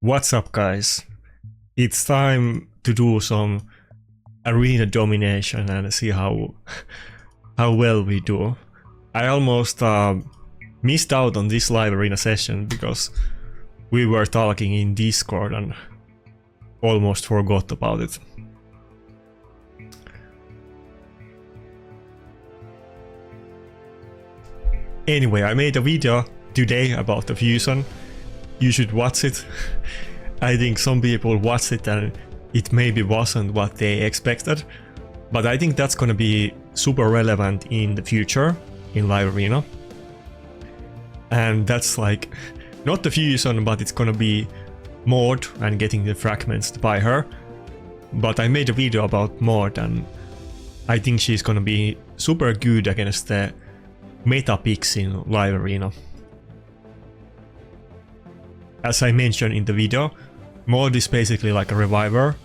What's up, guys? It's time to do some arena domination and see how well we do. I almost missed out on this live arena session because we were talking in Discord and almost forgot about it. Anyway, I made a video today about the fusion. You should watch it. I think some people watched it and it maybe wasn't what they expected, but I think that's gonna be super relevant in the future in live arena. And that's like not the fusion, but it's gonna be Maud and getting the fragments by her. But I made a video about Maud and I think she's gonna be super good against the meta picks in live arena. As I mentioned in the video, Maud is basically like a reviver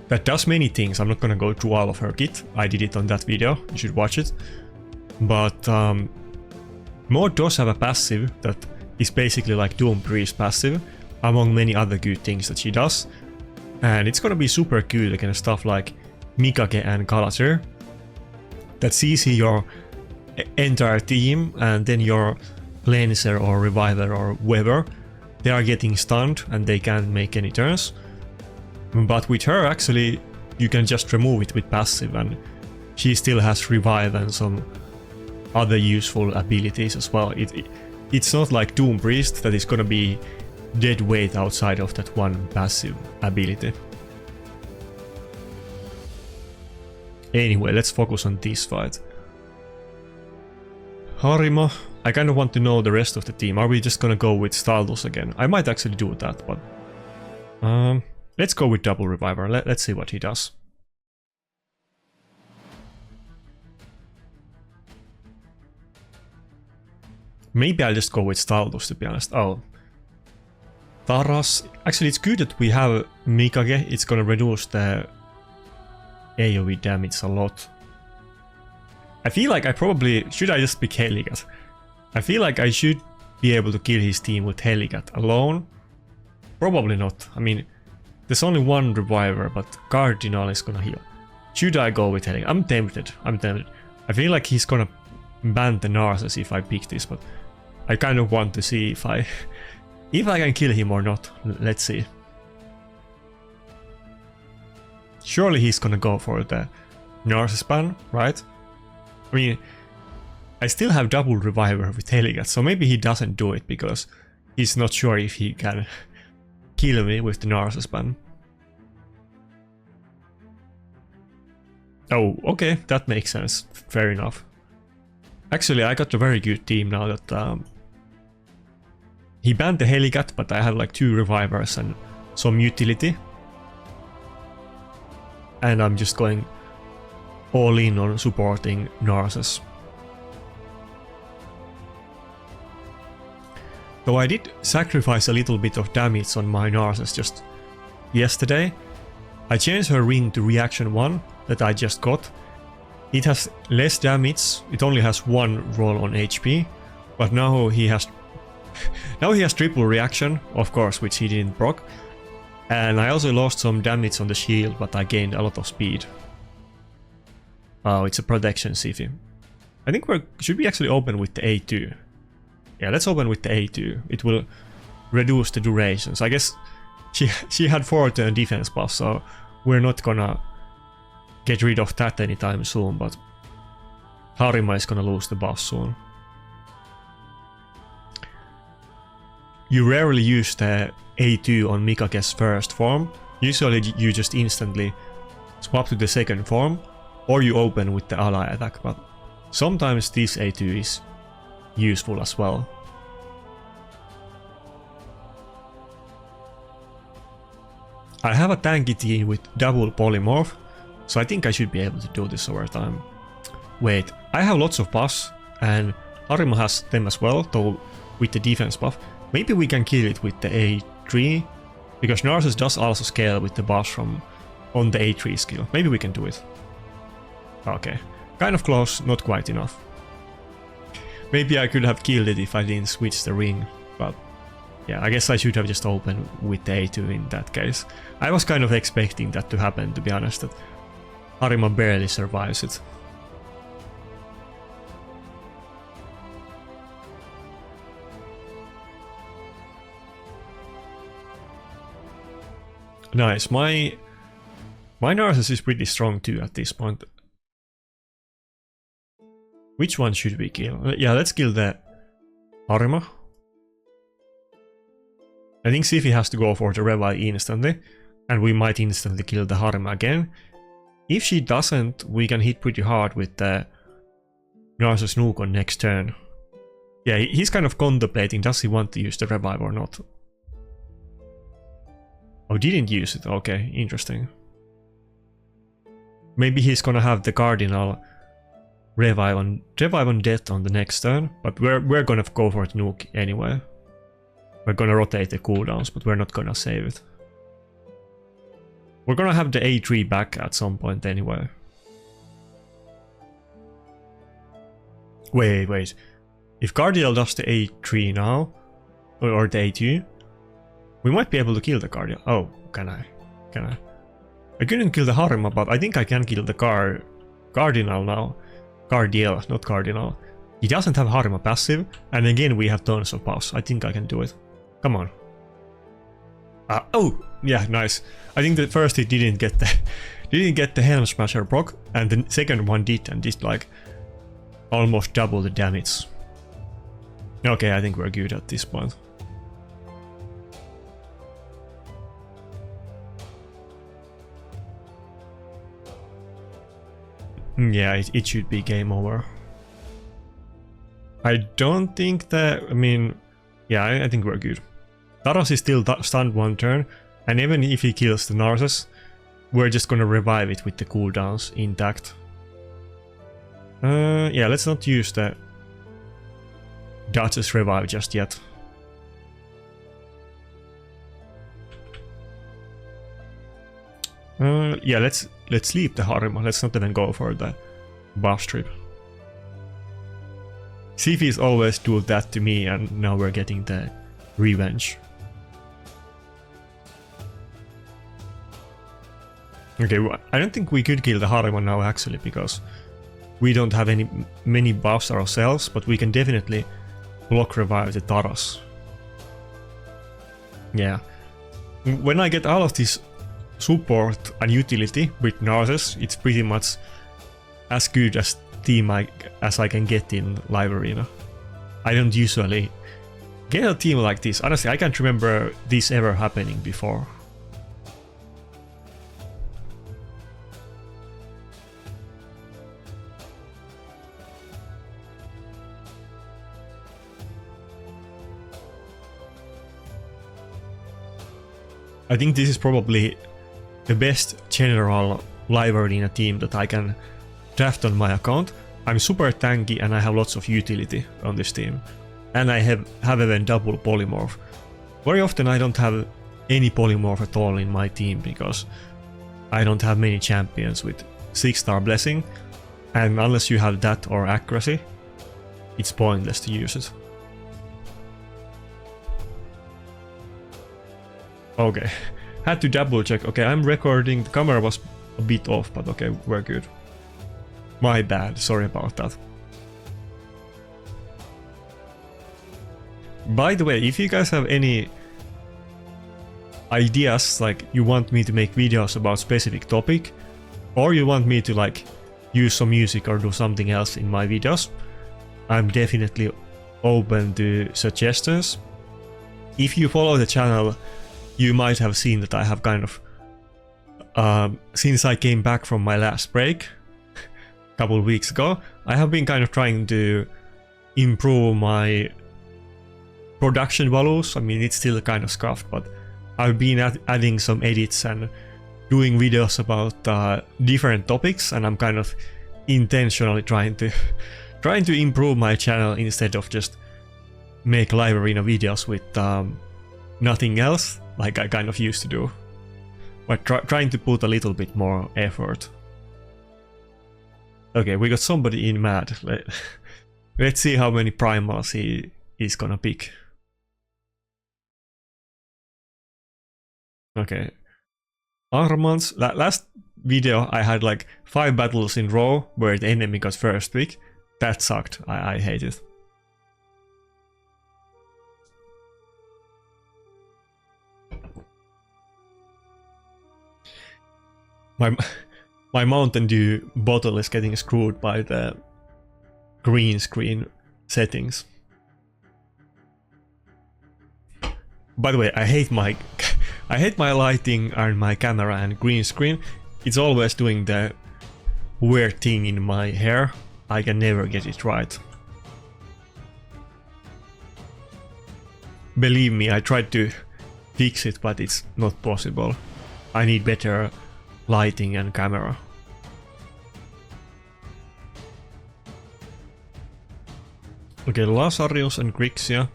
that does many things. I'm not gonna go through all of her kit, I did it on that video, you should watch it. But Maud does have a passive that is basically like Doom Priest passive, among many other good things that she does. And it's gonna be super good against stuff like Mikage and Galadriel that sees your entire team and then your cleanser or reviver or whoever, they are getting stunned and they can't make any turns. But with her actually you can just remove it with passive and she still has revive and some other useful abilities as well. It's not like Doom Priest that is gonna be dead weight outside of that one passive ability. Anyway, let's focus on this fight. Harimo, I kind of want to know the rest of the team. Are we just gonna go with Staldus again? I might actually do that, but let's go with double reviver. Let's see what he does. Maybe I'll just go with Staldus, to be honest. Oh, Taras. Actually, it's good that we have Mikage. It's gonna reduce the AoE damage a lot. I feel like I probably... Should I just pick Heligat? I feel like I should be able to kill his team with Heligat alone. Probably not. I mean, there's only one reviver, but Cardinal is gonna heal. Should I go with Heligat? I'm tempted. I feel like he's gonna ban the Narses if I pick this, but I kind of want to see if I can kill him or not. Let's see. Surely he's gonna go for the Narses ban, right? I mean, I still have double reviver with Heligat, so maybe he doesn't do it because he's not sure if he can kill me with the Narses ban. Oh, okay, that makes sense. Fair enough. Actually, I got a very good team now that he banned the Heligat, but I have like 2 revivers and some utility. And I'm just going all in on supporting Narses. Though I did sacrifice a little bit of damage on my Narses just yesterday. I changed her ring to reaction 1 that I just got. It has less damage, it only has 1 roll on HP, but now he has triple reaction, of course, which he didn't proc. And I also lost some damage on the shield, but I gained a lot of speed. Oh, it's a protection Sifi. I think should we actually open with the A2? Yeah, let's open with the A2. It will reduce the durations. I guess she had 4 turn defense buff, so we're not gonna get rid of that anytime soon, but Harima is gonna lose the buff soon. You rarely use the A2 on Mikage's first form. Usually you just instantly swap to the second form, or you open with the ally attack, but sometimes this A2 is useful as well. I have a tanky team with double polymorph, so I think I should be able to do this over time. Wait, I have lots of buffs, and Harima has them as well, though with the defense buff. Maybe we can kill it with the A3, because Narses does also scale with the buffs from on the A3 skill. Maybe we can do it. Okay, kind of close, not quite enough. Maybe I could have killed it if I didn't switch the ring, but Yeah, I guess I should have just opened with the A2 in that case. I was kind of expecting that to happen, to be honest, that Harima barely survives it. Nice, my Narcissus is pretty strong too at this point. Which one should we kill? Yeah, let's kill the Harima. I think Sifi has to go for the revive instantly, and we might instantly kill the Harima again. If she doesn't, we can hit pretty hard with the Narcissus Nuke on next turn. Yeah, he's kind of contemplating, does he want to use the revive or not? Oh, didn't use it, okay, interesting. Maybe he's gonna have the Cardinal revive on death on the next turn, but we're gonna go for the nuke anyway. We're gonna rotate the cooldowns, but we're not gonna save it. We're gonna have the A3 back at some point anyway. Wait. If Cardinal does the A3 now, or the A2, we might be able to kill the Cardinal. Oh, can I? I couldn't kill the Harima, but I think I can kill the Cardinal now. Cardiel, not Cardinal. He doesn't have Harima passive, and again we have tons of buffs. I think I can do it. Come on. Oh, yeah, nice. I think the first hit didn't get the Helm Smasher proc, and the second one did, and did like almost double the damage. Okay, I think we're good at this point. Yeah, it should be game over. I don't think that, I mean, yeah, I think we're good. Taros is still stunned one turn, and even if he kills the Narcissus, we're just gonna revive it with the cooldowns intact. Yeah, let's not use the Duchess revive just yet. Yeah, let's leave the Harima. Let's not even go for the buff strip. Sifi's always do that to me, and now we're getting the revenge. Okay, I don't think we could kill the Harima now actually, because we don't have many buffs ourselves, but we can definitely block revive the Taros. Yeah. When I get all of this support and utility with Narcissus, it's pretty much as good as team as I can get in live arena. I don't usually get a team like this. Honestly, I can't remember this ever happening before. I think this is probably the best general live arena team that I can draft on my account. I'm super tanky and I have lots of utility on this team. And I have even double polymorph. Very often I don't have any polymorph at all in my team because I don't have many champions with 6-star blessing. And unless you have that or accuracy, it's pointless to use it. Okay, had to double check. Okay, I'm recording, the camera was a bit off, but okay, we're good. My bad, sorry about that. By the way, if you guys have any ideas, like you want me to make videos about specific topic, or you want me to like use some music or do something else in my videos, I'm definitely open to suggestions. If you follow the channel, you might have seen that I have kind of, since I came back from my last break a couple of weeks ago, I have been kind of trying to improve my production values. I mean, it's still kind of scuffed, but I've been adding some edits and doing videos about different topics, and I'm kind of intentionally trying to improve my channel instead of just make live arena videos with nothing else like I kind of used to do, but trying to put a little bit more effort. Okay, we got somebody in mad. Let's see how many primals he is gonna pick. Okay. Armand's last video I had like 5 battles in row where the enemy got first pick. That sucked. I hate it. My Mountain Dew bottle is getting screwed by the green screen settings. By the way, I hate my lighting and my camera and green screen. It's always doing the weird thing in my hair. I can never get it right. Believe me, I tried to fix it, but it's not possible. I need better lighting and camera. Okay, Lazarus and Grixia.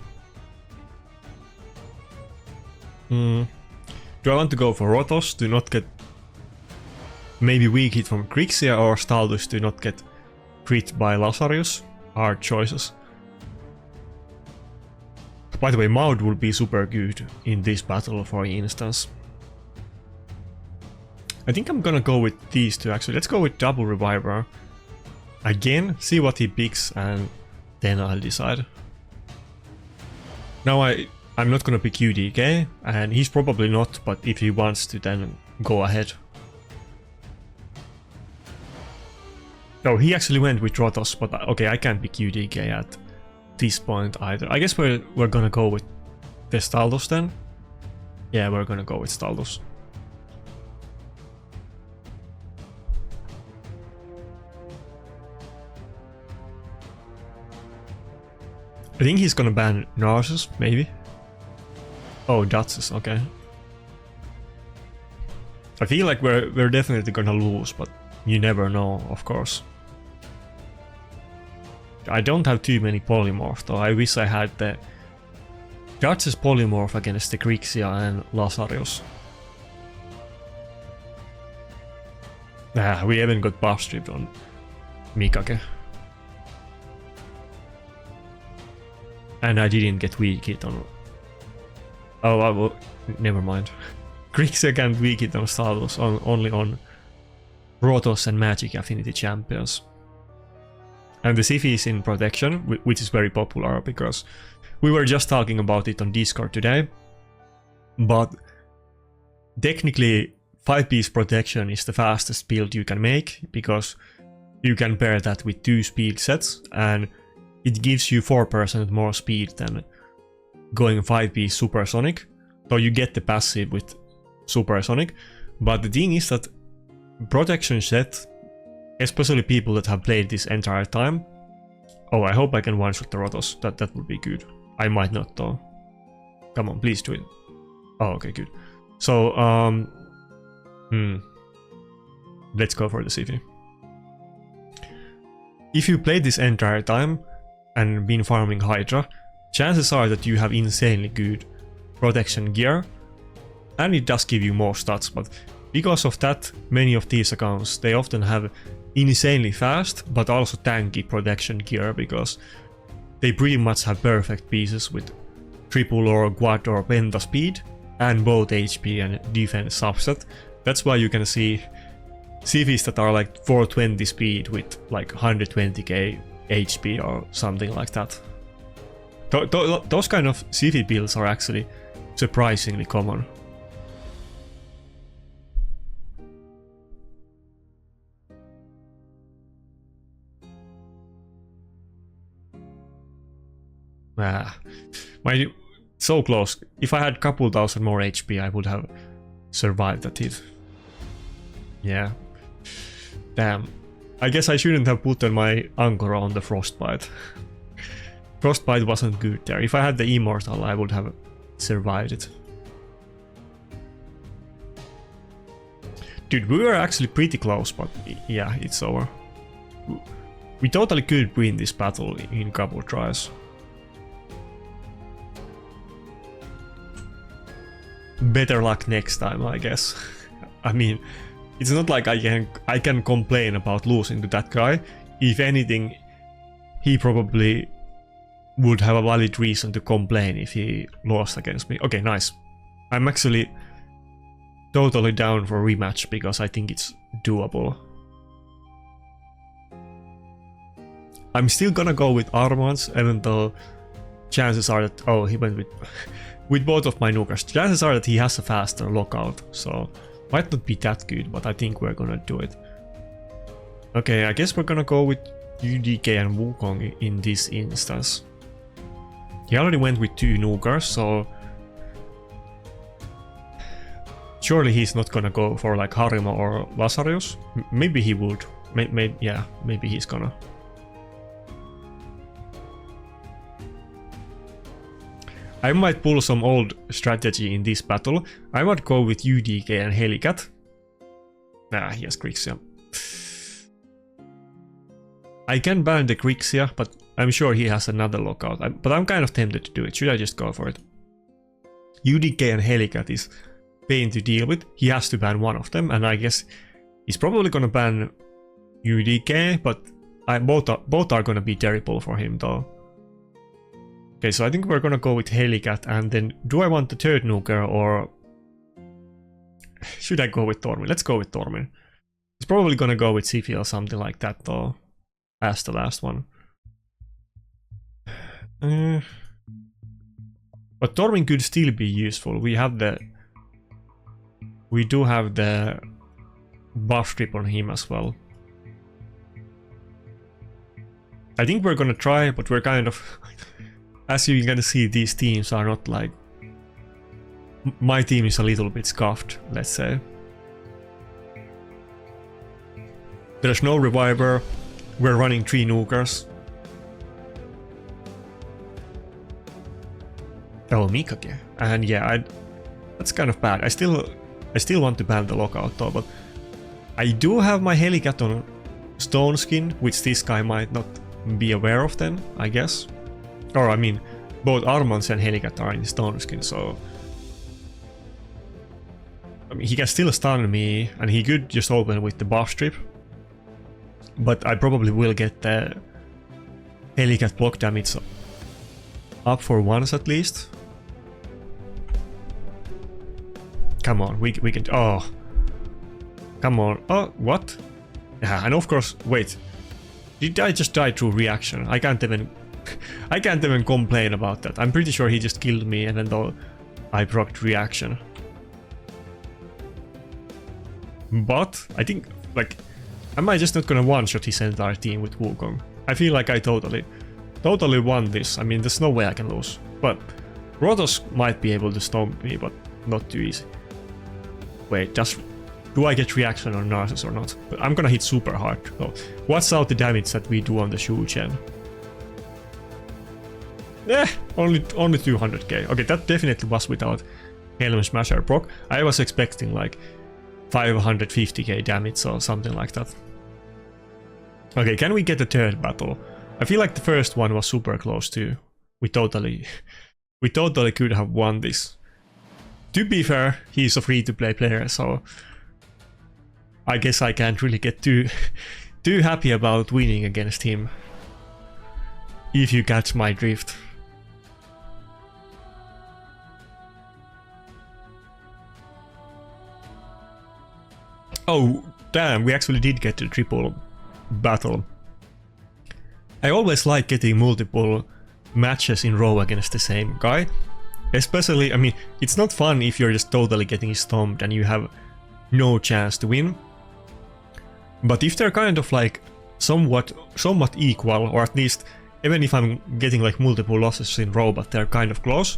Do I want to go for Rotos to not get maybe weak hit from Grixia, or Staldus to not get crit by Lazarus? Hard choices. By the way, Maud would be super good in this battle, for instance. I think I'm gonna go with these two actually. Let's go with Double Reviver. Again, see what he picks and then I'll decide. Now I'm not gonna pick UDK, and he's probably not, but if he wants to then go ahead. No, he actually went with Rotos, but okay, I can't pick UDK at this point either. I guess we're gonna go with the Staldos then. Yeah, we're gonna go with Staldos. I think he's gonna ban Narcissus, maybe. Oh, Duchess, okay. I feel like we're definitely gonna lose, but you never know, of course. I don't have too many polymorph though. I wish I had the Duchess polymorph against the Grixia and Lazarus. We haven't got buff stripped on Mikake. And I didn't get weak hit on... Oh, well, never mind. Grixia can't weak hit on Stardust, only on Rotos and Magic Affinity champions. And the Siphi is in protection, which is very popular because we were just talking about it on Discord today. But technically 5-piece protection is the fastest build you can make, because you can pair that with 2 speed sets and it gives you 4% more speed than going 5-piece supersonic. So you get the passive with supersonic, but the thing is that protection set, especially people that have played this entire time... Oh, I hope I can one-shot the Rotos. That would be good. I might not though. Come on, please do it. Oh, okay, good. So, let's go for the Siphi. If you played this entire time and been farming Hydra, chances are that you have insanely good protection gear, and it does give you more stats, but because of that, many of these accounts, they often have insanely fast but also tanky protection gear, because they pretty much have perfect pieces with triple or quad or penta speed and both HP and defense subset. That's why you can see Siphis that are like 420 speed with like 120k HP or something like that. Those kind of Siphi builds are actually surprisingly common. So close. If I had couple thousand more HP, I would have survived that hit. Yeah. Damn. I guess I shouldn't have put my Ankora on the Frostbite. Frostbite wasn't good there. If I had the Immortal, I would have survived it. Dude, we were actually pretty close, but yeah, it's over. We totally could win this battle in a couple tries. Better luck next time, I guess. I mean, it's not like I can complain about losing to that guy. If anything, he probably would have a valid reason to complain if he lost against me. Okay, nice. I'm actually totally down for rematch because I think it's doable. I'm still gonna go with Armands, even though chances are that... Oh, he went with both of my nukers. Chances are that he has a faster lockout, so might not be that good, but I think we're gonna do it. Okay, I guess we're gonna go with UDK and Wukong in this instance. He already went with 2 nukers, so surely he's not gonna go for like Harima or Lazarus. Maybe he would. Yeah, maybe he's gonna. I might pull some old strategy in this battle. I might go with UDK and Helicat. Nah, he has Grixia. I can ban the Grixia, but I'm sure he has another lockout. But I'm kind of tempted to do it. Should I just go for it? UDK and Helicat is pain to deal with. He has to ban one of them, and I guess he's probably gonna ban UDK, but both are gonna be terrible for him though. Okay, so I think we're gonna go with Helicat, and then do I want the third nuker or should I go with Tormin? Let's go with Tormin. He's probably gonna go with Sifi or something like that though, as the last one. But Tormin could still be useful. We do have the buff strip on him as well. I think we're gonna try, but we're kind of... As you can see, these teams are not like... My team is a little bit scuffed, let's say. There's no reviver. We're running 3 nukers. Oh, Mikage. And yeah, that's kind of bad. I still want to ban the lockout though, but I do have my Helicat on Stone Skin, which this guy might not be aware of then, I guess. Or I mean, both Armands and Helicat are in Stone Skin, so... I mean, he can still stun me, and he could just open with the buff strip. But I probably will get the Helicat block damage up for once at least. Come on, we can... Oh. Come on. Oh, what? Yeah, and of course... Wait. Did I just die through reaction? I can't even... I can't even complain about that. I'm pretty sure he just killed me even though I procced reaction. But I think, like, am I just not gonna one-shot his entire team with Wukong? I feel like I totally won this. I mean, there's no way I can lose. But Rotos might be able to stomp me, but not too easy. Wait, do I get reaction on Narcissus or not? But I'm gonna hit super hard. So what's out the damage that we do on the Xenogenesis? Only 200k. Okay, that definitely was without Helm Smasher proc. I was expecting like 550k damage or something like that. Okay, can we get a third battle? I feel like the first one was super close too. We totally could have won this. To be fair, he's a free-to-play player, so I guess I can't really get too happy about winning against him. If you catch my drift. Oh, damn, we actually did get the triple battle. I always like getting multiple matches in row against the same guy. Especially, I mean, it's not fun if you're just totally getting stomped and you have no chance to win. But if they're kind of like somewhat equal, or at least even if I'm getting like multiple losses in row but they're kind of close,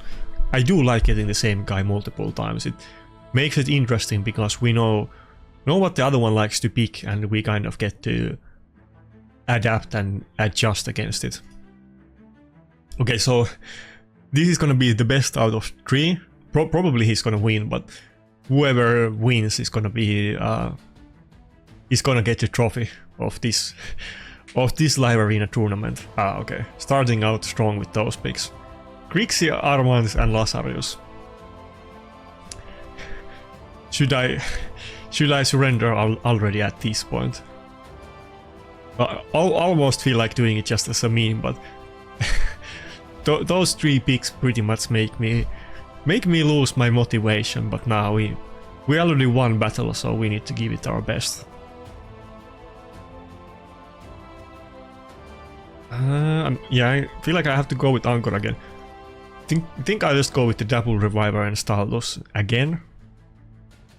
I do like getting the same guy multiple times. It makes it interesting because we know what the other one likes to pick and we kind of get to adapt and adjust against it. Okay, so this is gonna be the best out of 3. Probably he's gonna win, but whoever wins is gonna be is gonna get the trophy of this live arena tournament. Okay, starting out strong with those picks. Grixia, Armands and Lazarus. Should I surrender already at this point? I almost feel like doing it just as a meme, but those 3 picks pretty much make me lose my motivation. But now We already won battle, so we need to give it our best. Yeah, I feel like I have to go with Ankora again. Think I'll just go with the double reviver and Staldos again.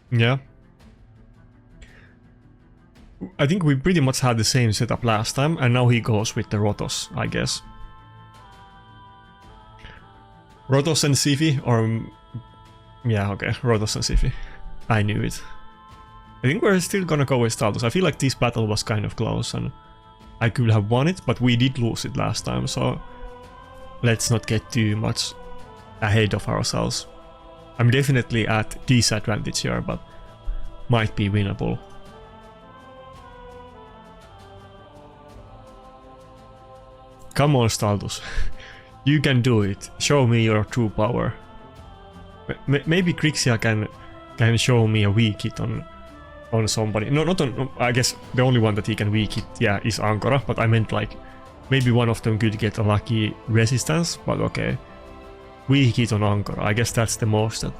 Yeah. I think we pretty much had the same setup last time, and now he goes with the Rotos, I guess. Rotos and Sifi, or... Yeah, okay, Rotos and Sifi. I knew it. I think we're still gonna go with Staldos. I feel like this battle was kind of close, and I could have won it, but we did lose it last time, so... Let's not get too much ahead of ourselves. I'm definitely at disadvantage here, but might be winnable. Come on, Staldos. You can do it. Show me your true power. Maybe Grixia can show me a weak hit on somebody. No, not on... I guess the only one that he can weak hit, yeah, is Ankora, but I meant like... Maybe one of them could get a lucky resistance, but okay. Weak hit on Ankora. I guess that's the most that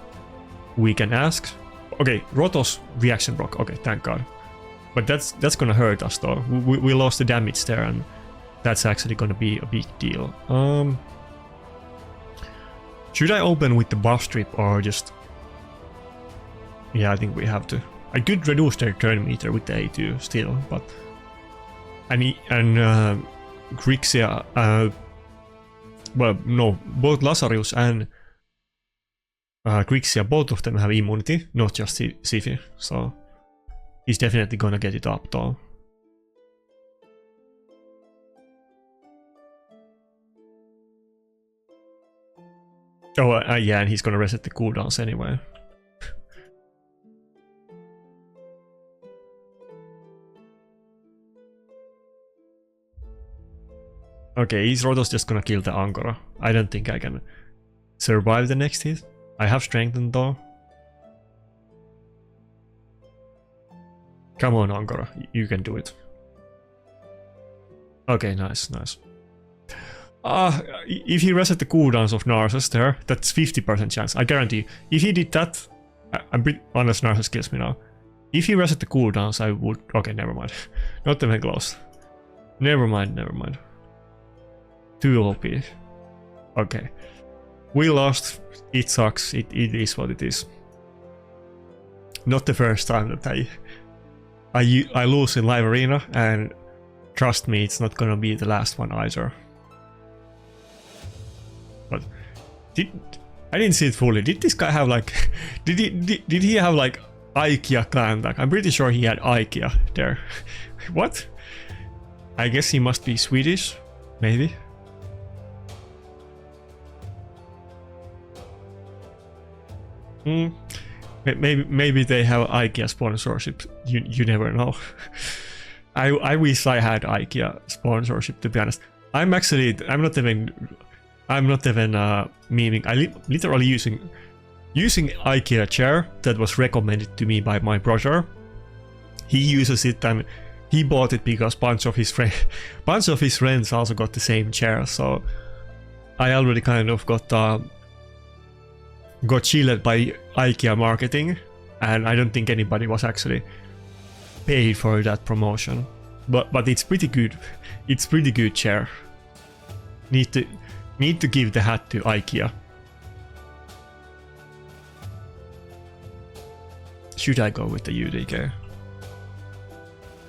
we can ask. Okay, Rotos reaction block. Okay, thank God. But that's gonna hurt us though. We lost the damage there, and that's actually gonna be a big deal. Should I open with the buff strip or just... Yeah, I think we have to. I could reduce their turn meter with the A2 still, but... And Grixia, well, no, both Lazarus and Grixia, both of them have immunity, not just Sifi, so he's definitely gonna get it up though. Oh, yeah, and he's gonna reset the cooldowns anyway. Okay, is Rotos just gonna kill the Ankora? I don't think I can survive the next hit. I have strengthened though. Come on, Ankora, you can do it. Okay, nice, nice. If he reset the cooldowns of Narsus there, that's 50% chance, I guarantee. If he did that, I'm pretty... Unless Narsus kills me now. If he reset the cooldowns, I would... Okay, never mind. Not even close. Never mind, never mind. Too OP. Okay. We lost. It sucks. It is what it is. Not the first time that I lose in live arena, and trust me, it's not gonna be the last one either. But I didn't see it fully. Did this guy have like... Did he have like IKEA clan deck? I'm pretty sure he had IKEA there. What? I guess he must be Swedish, maybe. Maybe they have IKEA sponsorship. You never know. I wish I had IKEA sponsorship, to be honest. I'm not even memeing. I literally using IKEA chair that was recommended to me by my brother. He uses it, and he bought it because bunch of his friends also got the same chair. So I already kind of got chilled by IKEA marketing, and I don't think anybody was actually paid for that promotion. But it's pretty good. It's pretty good chair. Need to give the hat to IKEA. Should I go with the UDK?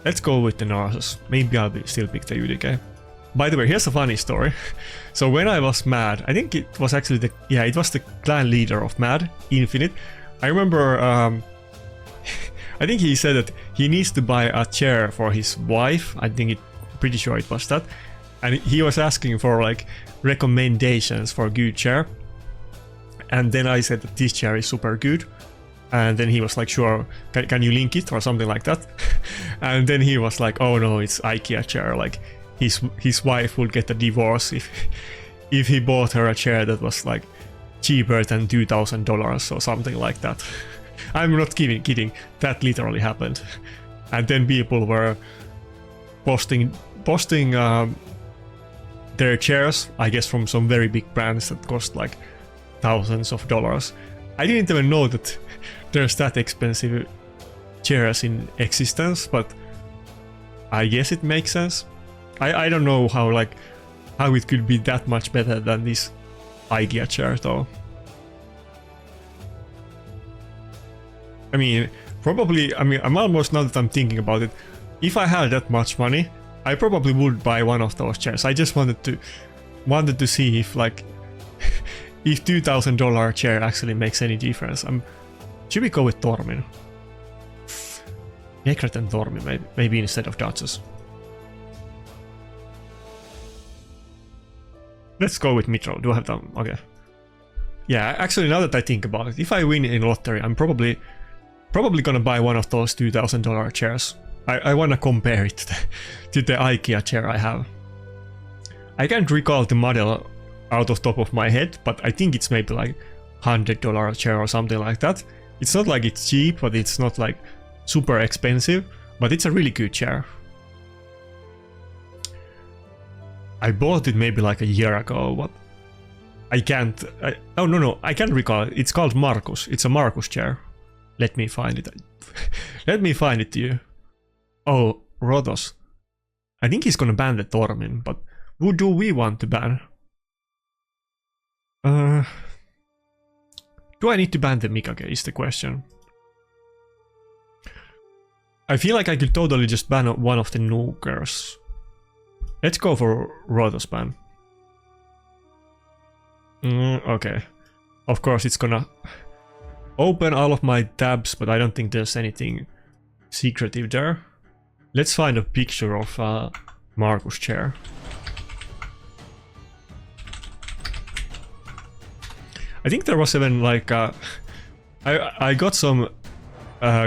Let's go with the Narsus. Maybe I'll still pick the UDK. By the way, here's a funny story. So when I was mad, I think it was actually it was the clan leader of Mad, Infinite. I remember, I think he said that he needs to buy a chair for his wife. Pretty sure it was that. And he was asking for like recommendations for a good chair. And then I said that this chair is super good. And then he was like, sure, can you link it or something like that? And then he was like, oh no, it's IKEA chair, like his wife would get a divorce if he bought her a chair that was like cheaper than $2,000 or something like that. I'm not kidding, that literally happened. And then people were posting their chairs, I guess from some very big brands that cost like thousands of dollars. I didn't even know that there's that expensive chairs in existence, but I guess it makes sense. I don't know how it could be that much better than this IKEA chair though. I mean, probably, I'm almost, now that I'm thinking about it, if I had that much money, I probably would buy one of those chairs. I just wanted to see if like if $2,000 chair actually makes any difference. Should we go with Tormin? Nakarada and Tormin maybe instead of Duchess. Let's go with Mitro. Do I have them? Okay. Yeah, actually, now that I think about it, if I win in lottery, I'm probably gonna buy one of those $2,000 chairs. I wanna compare it to the IKEA chair I have. I can't recall the model out of top of my head, but I think it's maybe like $100 chair or something like that. It's not like it's cheap, but it's not like super expensive, but it's a really good chair. I bought it maybe like a year ago, but I can't... oh no, I can't recall it. It's called Markus. It's a Markus chair. Let me find it. Let me find it to you. Oh, Rodos. I think he's gonna ban the Tormin, but who do we want to ban? Do I need to ban the Mikage is the question. I feel like I could totally just ban one of the nukers. Let's go for Rodos ban. Okay. Of course it's gonna open all of my tabs, but I don't think there's anything secretive there. Let's find a picture of Markus' chair. I think there was even like I got some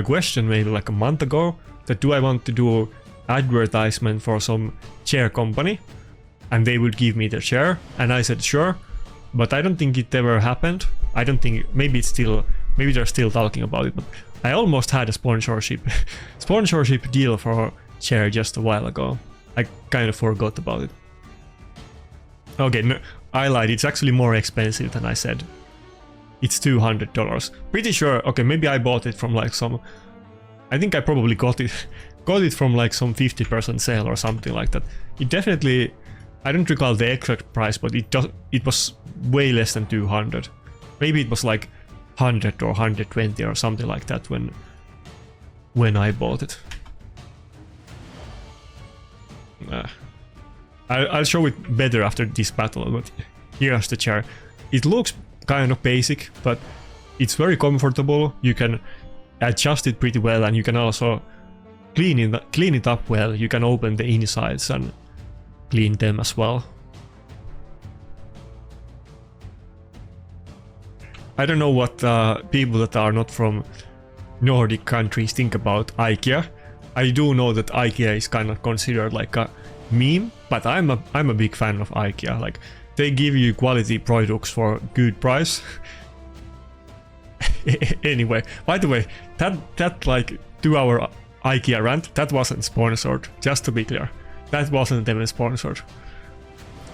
question maybe like a month ago that do I want to do advertisement for some chair company and they would give me the chair, and I said sure, but I don't think it ever happened. I don't think, maybe they're still talking about it, but I almost had a sponsorship deal for a chair just a while ago. I kind of forgot about it. Okay, no, I lied, it's actually more expensive than I said. It's $200. Pretty sure, okay, maybe I bought it from like some... I think I probably got it from like some 50% sale or something like that. It definitely... I don't recall the exact price, but it was way less than 200. Maybe it was like 100 or 120 or something like that when I bought it. I'll show it better after this battle, but here's the chair. It looks kind of basic, but it's very comfortable. You can adjust it pretty well, and you can also clean it up well. You can open the insides and clean them as well. I don't know what people that are not from Nordic countries think about IKEA. I do know that IKEA is kind of considered like a meme, but I'm a big fan of IKEA. Like, they give you quality products for good price. Anyway, by the way, that like 2-hour IKEA rant, that wasn't sponsored, just to be clear. That wasn't even sponsored.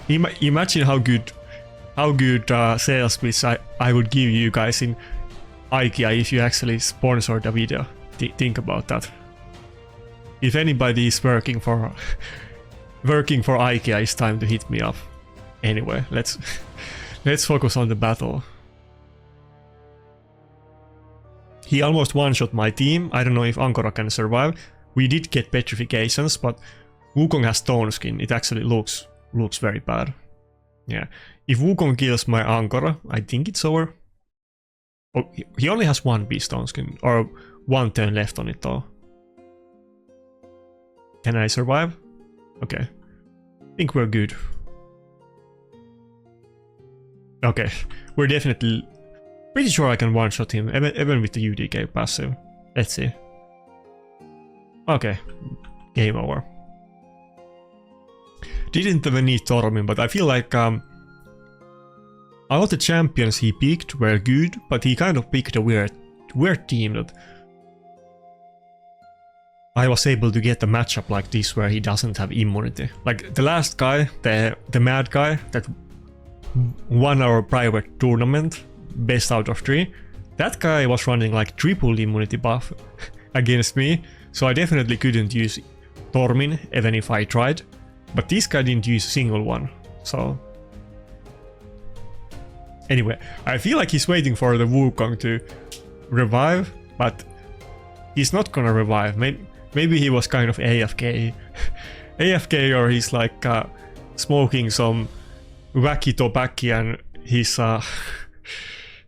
Imagine how good sales pitch I would give you guys in IKEA if you actually sponsored a video. Think about that. If anybody is working for IKEA, it's time to hit me up. Anyway, let's focus on the battle. He almost one-shot my team. I don't know if Ankora can survive. We did get petrifications, but Wukong has stone skin. It actually looks very bad. Yeah. If Wukong kills my Ankora, I think it's over. Oh, he only has one beast stone skin, or one turn left on it though. Can I survive? Okay. I think we're good. Okay. We're definitely... Pretty sure I can one-shot him, even with the UDK passive. Let's see. Okay. Game over. Didn't even need Tormin, but I feel like all the champions he picked were good, but he kind of picked a weird team that I was able to get a matchup like this where he doesn't have immunity. Like the last guy, the mad guy that won our private tournament, best out of 3, That guy was running like triple immunity buff against me, so I definitely couldn't use Tormin even if I tried. But this guy didn't use a single one, so... Anyway, I feel like he's waiting for the Wukong to revive, but he's not gonna revive. Maybe he was kind of AFK. AFK, or he's like smoking some wacky tobacco and he's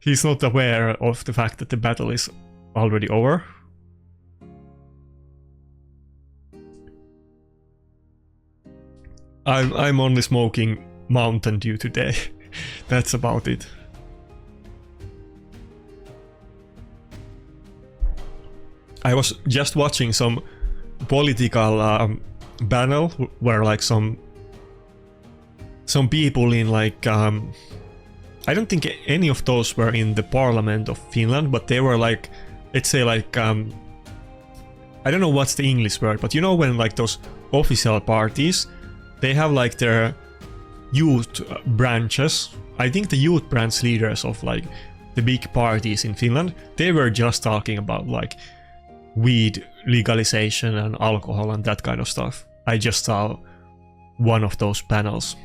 he's not aware of the fact that the battle is already over. I'm only smoking Mountain Dew today. That's about it. I was just watching some political panel where like some people in like I don't think any of those were in the parliament of Finland, but they were like, let's say like I don't know what's the English word, but you know when like those official parties, they have like their youth branches. I think the youth branch leaders of like the big parties in Finland, they were just talking about like weed legalization and alcohol and that kind of stuff. I just saw one of those panels.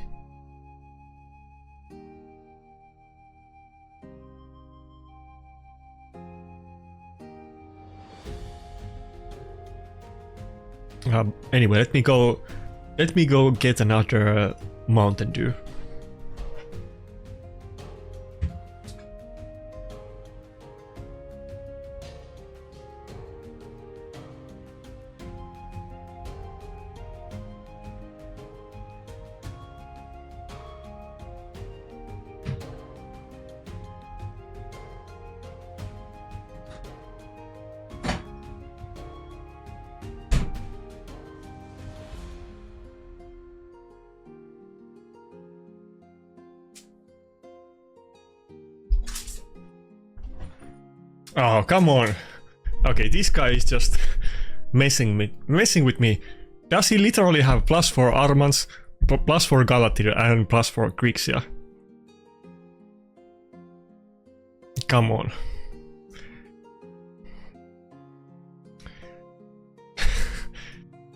Anyway, let me go get another Mountain Dew. Oh, come on. Okay, this guy is just messing with me. Does he literally have +4 Armans, +4 Galatir and +4 Grixia? Come on.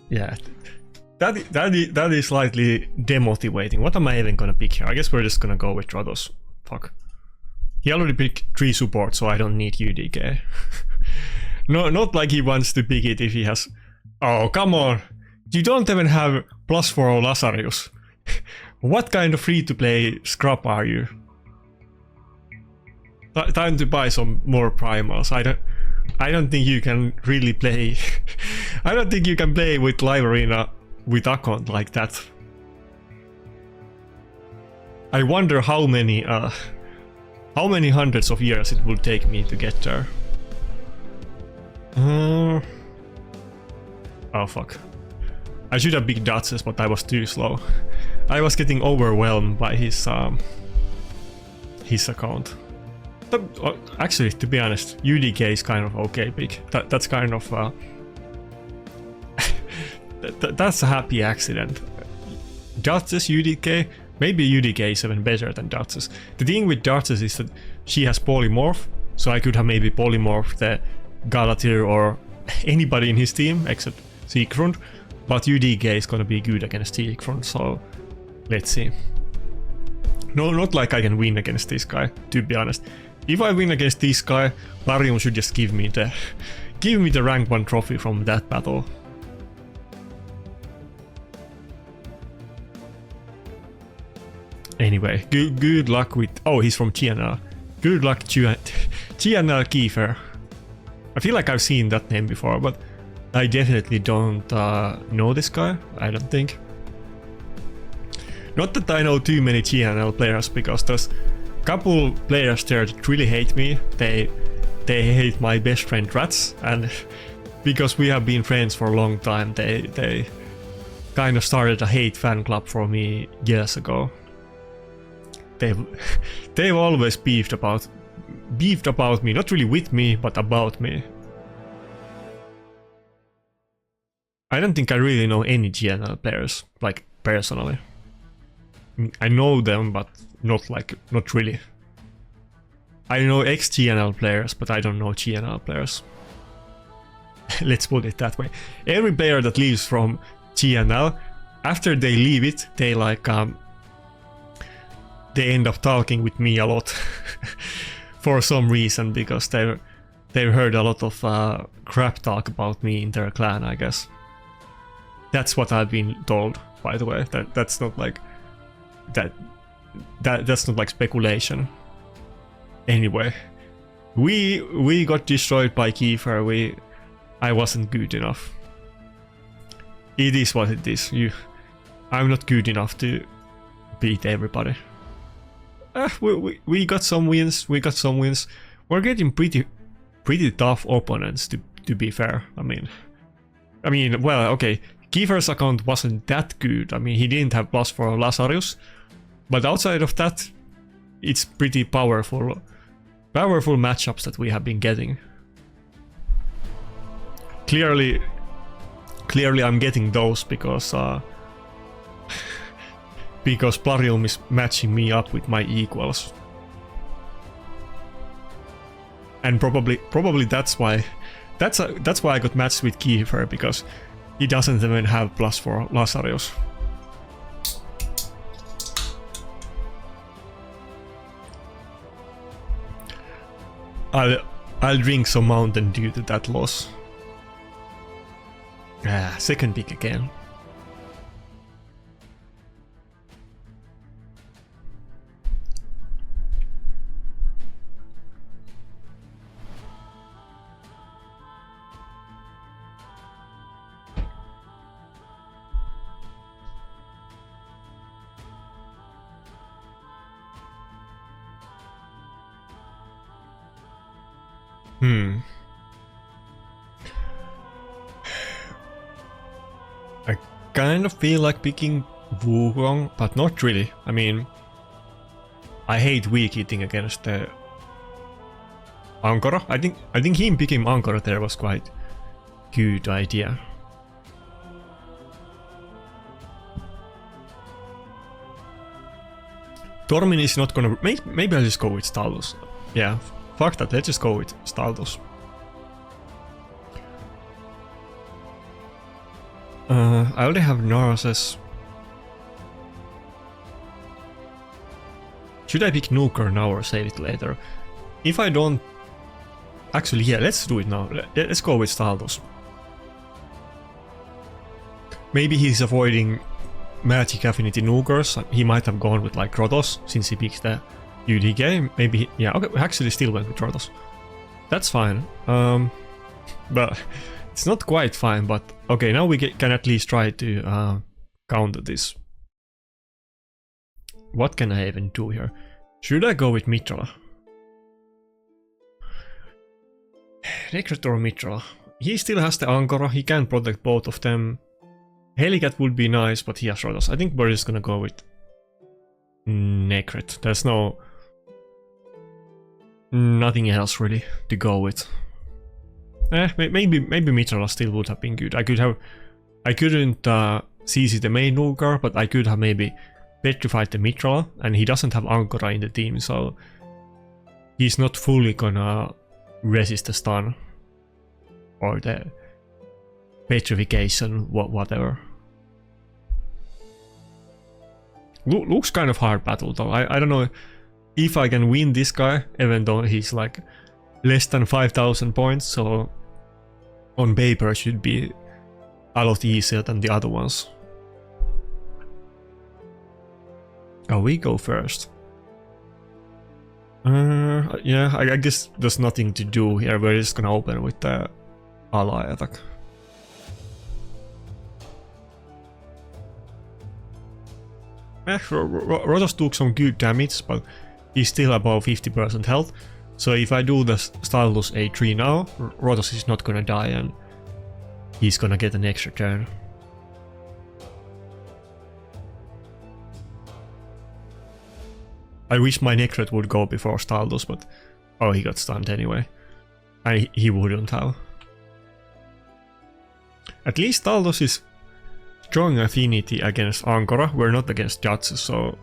Yeah, that is slightly demotivating. What am I even gonna pick here? I guess we're just gonna go with Stratos. Fuck. He already picked 3 support, so I don't need UDK. No, not like he wants to pick it if he has... Oh, come on! You don't even have +4 Lazarus. What kind of free-to-play scrub are you? Time to buy some more primals. I don't think you can really play... I don't think you can play with Live Arena with account like that. I wonder how many hundreds of years it will take me to get there. Oh fuck. I should have picked Duchess, but I was too slow. I was getting overwhelmed by his account. But, actually, to be honest, UDK is kind of okay pick. That's kind of that's a happy accident. Duchess, UDK. Maybe UDK is even better than Duchess. The thing with Duchess is that she has polymorph, so I could have maybe polymorphed the Galatir or anybody in his team except Siegfried, but UDK is gonna be good against Siegfried, so let's see. No, not like I can win against this guy, to be honest. If I win against this guy, Larium should just give me the rank 1 trophy from that battle. Anyway, good luck with... Oh, he's from GNL. Good luck, GNL Kefir. I feel like I've seen that name before, but I definitely don't know this guy, I don't think. Not that I know too many GNL players, because there's a couple players there that really hate me. They hate my best friend Rats, and because we have been friends for a long time, they kind of started a hate fan club for me years ago. They've always beefed about me, not really with me, but about me. I don't think I really know any GNL players, like personally. I know them, but not really. I know ex-GNL players, but I don't know GNL players. Let's put it that way. Every player that leaves from GNL, after they leave it, they like they end up talking with me a lot for some reason, because they've heard a lot of crap talk about me in their clan, I guess. That's what I've been told, by the way. That's not like that's not like speculation. Anyway, we got destroyed by Kefir. I wasn't good enough. It is what it is. I'm not good enough to beat everybody. We got some wins. We got some wins. We're getting pretty tough opponents, to be fair. I mean, well, okay. Kefir's account wasn't that good. I mean, he didn't have plus for Lazarus, but outside of that, it's pretty powerful matchups that we have been getting. Clearly I'm getting those because because Plarium is matching me up with my equals, and probably that's why I got matched with Kefir, because he doesn't even have plus for Lazarus. I'll drink some Mountain Dew to that loss. Second pick again. I kind of feel like picking Wukong, but not really. I mean, I hate weak eating against the Ankora. I think him picking Ankora there was quite good idea. Tormin is not gonna. Maybe I'll just go with Staldus. Yeah, fuck that. Let's just go with Staldus. I already have Narses. Should I pick Nuker now or save it later? If I don't... Actually, yeah, let's do it now. Let's go with Staldus. Maybe he's avoiding Magic Affinity Nukers. He might have gone with like Rotos, since he picked the UDK. Maybe... Yeah, okay, actually still went with Rotos. That's fine. But... It's not quite fine, but okay, now we can at least try to counter this. What can I even do here? Should I go with Mitra? Necret or Mitra? He still has the Ankora, he can protect both of them. Helicat would be nice, but he has Rotos. I think we're just gonna go with Necret. There's nothing else really to go with. Maybe Mitra still would have been good. I couldn't CC the main Nuker, but I could have maybe petrified the Mitra, and he doesn't have Ankora in the team, so he's not fully gonna resist the stun or the petrification, whatever. Looks kind of hard battle though. I don't know if I can win this guy, even though he's like less than 5,000 points, so on paper it should be a lot easier than the other ones. Oh, we go first. Yeah, I guess there's nothing to do here. We're just gonna open with the ally attack. Rotos took some good damage, but he's still above 50% health. So if I do the Stylus A3 now, Rotos is not gonna die and he's gonna get an extra turn. I wish my Necret would go before Stylus, but oh, he got stunned anyway. He wouldn't have. At least Stylus is strong affinity against Ankora. We're not against Duchess, so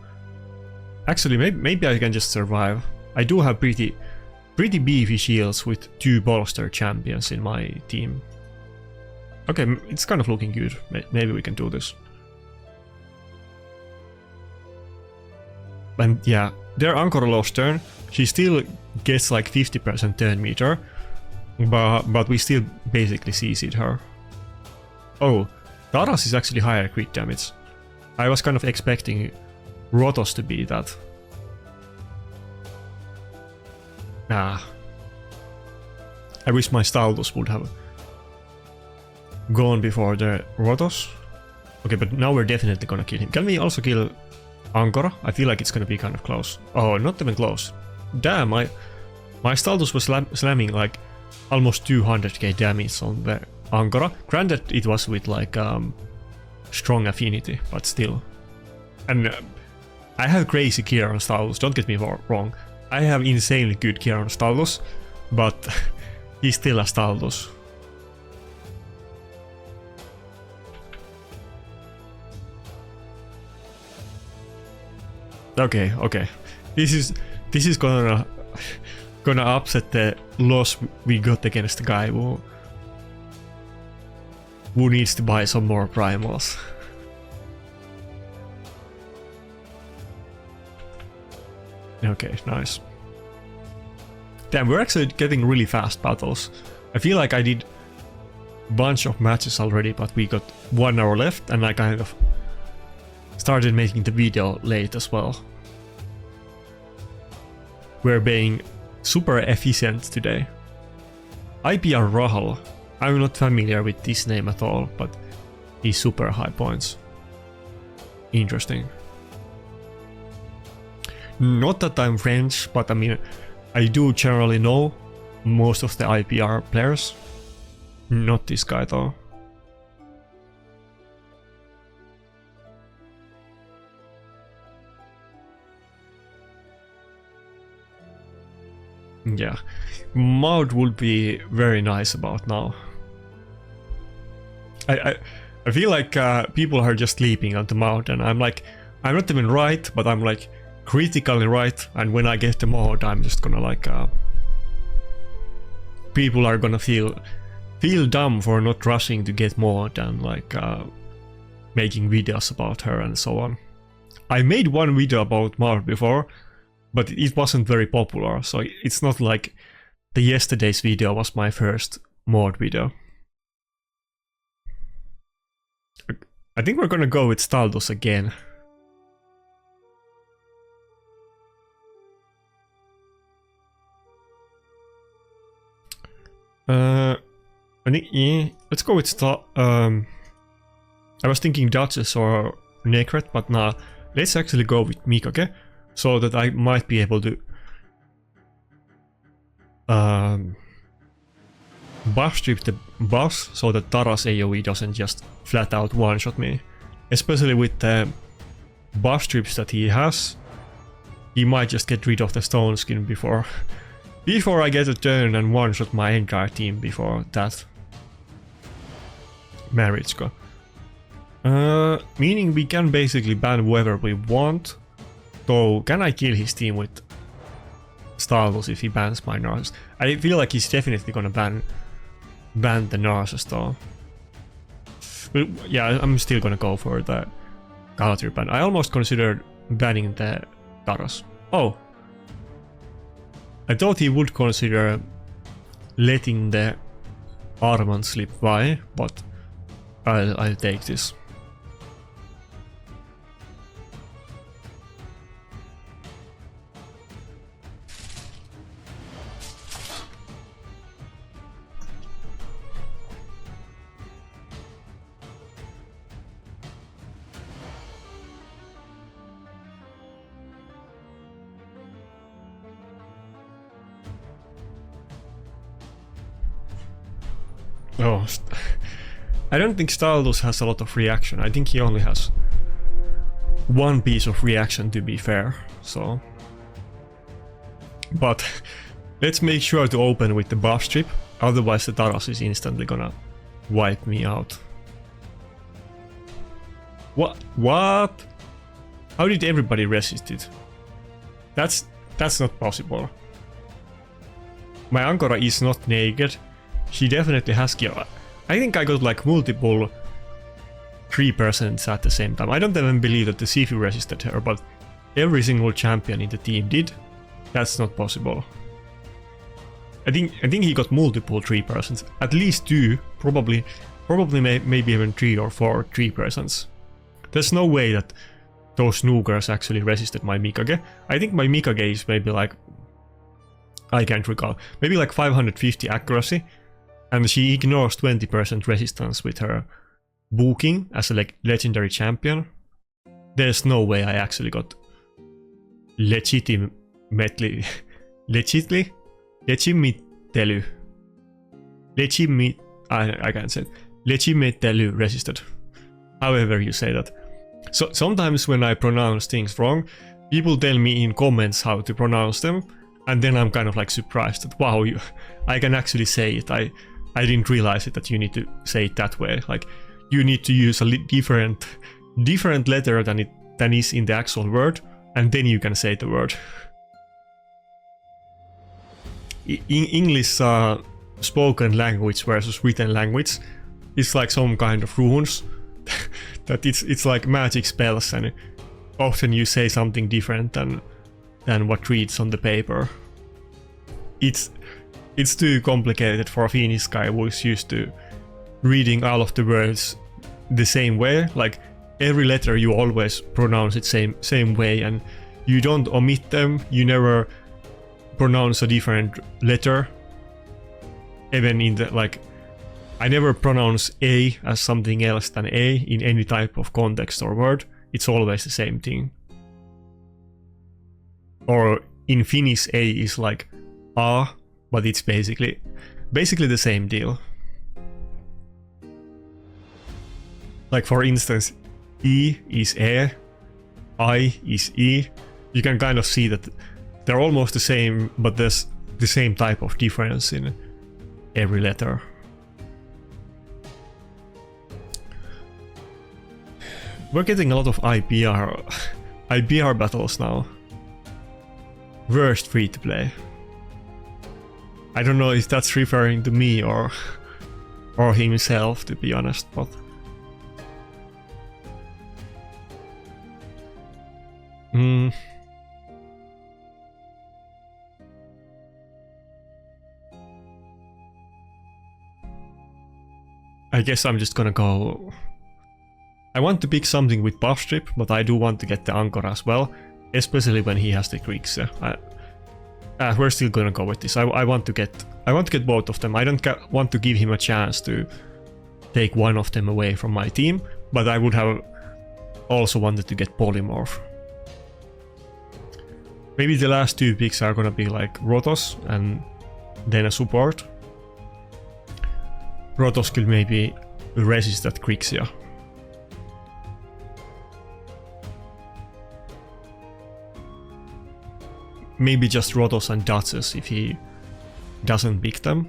actually maybe I can just survive. I do have pretty pretty beefy shields with 2 bolster champions in my team. Okay, it's kind of looking good. Maybe we can do this. And yeah, their Ankora lost turn. She still gets like 50% turn meter, but we still basically CC'd her. Oh, Taras is actually higher crit damage. I was kind of expecting Rotos to be that. Ah. I wish my Staldus would have gone before the Rotos. Okay, but now we're definitely gonna kill him. Can we also kill Ankora? I feel like it's gonna be kind of close. Oh, not even close. Damn, my Staldus was slamming like almost 200k damage on the Ankora. Granted, it was with like strong affinity, but still. And I have crazy gear on Staldus, don't get me wrong. I have insanely good gear on Staldus, but he's still a Staldus. Okay, okay. This is gonna upset the loss we got against the guy who needs to buy some more primals. Okay, nice. Damn, we're actually getting really fast battles. I feel like I did a bunch of matches already, but we got 1 hour left and I kind of started making the video late as well. We're being super efficient today. IPR Rahal. I'm not familiar with this name at all, but he's super high points. Interesting. Not that I'm French, but I mean, I do generally know most of the IPR players. Not this guy though. Yeah, Maud would be very nice about now. I feel like people are just sleeping on the Maud, and I'm like, I'm not even right, but I'm like critically right, and when I get the Maud, I'm just gonna like people are gonna feel dumb for not rushing to get Maud and like making videos about her and so on. I made one video about Maud before, but it wasn't very popular, so it's not like the yesterday's video was my first Maud video. I think we're gonna go with Staldus again. Yeah, let's go with I was thinking Duchess or Nakarada, but nah, let's actually go with Mikage, so that I might be able to buff strip the boss so that Taras AoE doesn't just flat out one-shot me. Especially with the buff strips that he has, he might just get rid of the stone skin before I get a turn and one-shot my entire team before that. Marichka. Meaning we can basically ban whoever we want. So can I kill his team with Staldus if he bans my Narcissus? I feel like he's definitely gonna ban the Narcissus though. But yeah, I'm still gonna go for the Galadriel ban. I almost considered banning the Taras. Oh. I thought he would consider letting the Armand slip by, but I'll take this. Oh, I don't think Staldus has a lot of reaction. I think he only has one piece of reaction, to be fair, so. But let's make sure to open with the buff strip, otherwise the Taras is instantly gonna wipe me out. What? What? How did everybody resist it? That's not possible. my Ankora is not naked. She definitely has gear. I think I got like multiple 3% at the same time. I don't even believe that the Sifu resisted her, but every single champion in the team did. That's not possible. I think he got multiple 3%, at least 2, probably maybe even 3 or 4 3%. There's no way that those Noogers actually resisted my Mikage. I think my Mikage is maybe like, I can't recall, maybe like 550 accuracy, and she ignores 20% resistance with her booking as a legendary champion. There's no way I actually got legitimately I can't say it. Legitimately resisted. However you say that. So sometimes when I pronounce things wrong, people tell me in comments how to pronounce them, and then I'm kind of like surprised that wow, I can actually say it. I didn't realize it that you need to say it that way. Like you need to use a different letter than is in the actual word, and then you can say the word. In English spoken language versus written language is like some kind of runes that it's like magic spells, and often you say something different than what reads on the paper. It's too complicated for a Finnish guy who is used to reading all of the words the same way. Like every letter you always pronounce it same way, and you don't omit them. You never pronounce a different letter. Even in the like, I never pronounce A as something else than A in any type of context or word. It's always the same thing. Or in Finnish, A is like A, but it's basically the same deal. Like for instance, E is E, I is E. You can kind of see that they're almost the same, but there's the same type of difference in every letter. We're getting a lot of IPR battles now. Worst free to play. I don't know if that's referring to me or himself, to be honest, but I guess I'm just gonna go. I want to pick something with buff strip, but I do want to get the Ankora as well, especially when he has the Greeks. We're still gonna go with this. I want to get both of them. I don't want to give him a chance to take one of them away from my team, but I would have also wanted to get Polymorph. Maybe the last 2 picks are gonna be like Rotos and then a support. Rotos could maybe resist that Grixia. Maybe just Rotos and Duchess if he doesn't pick them.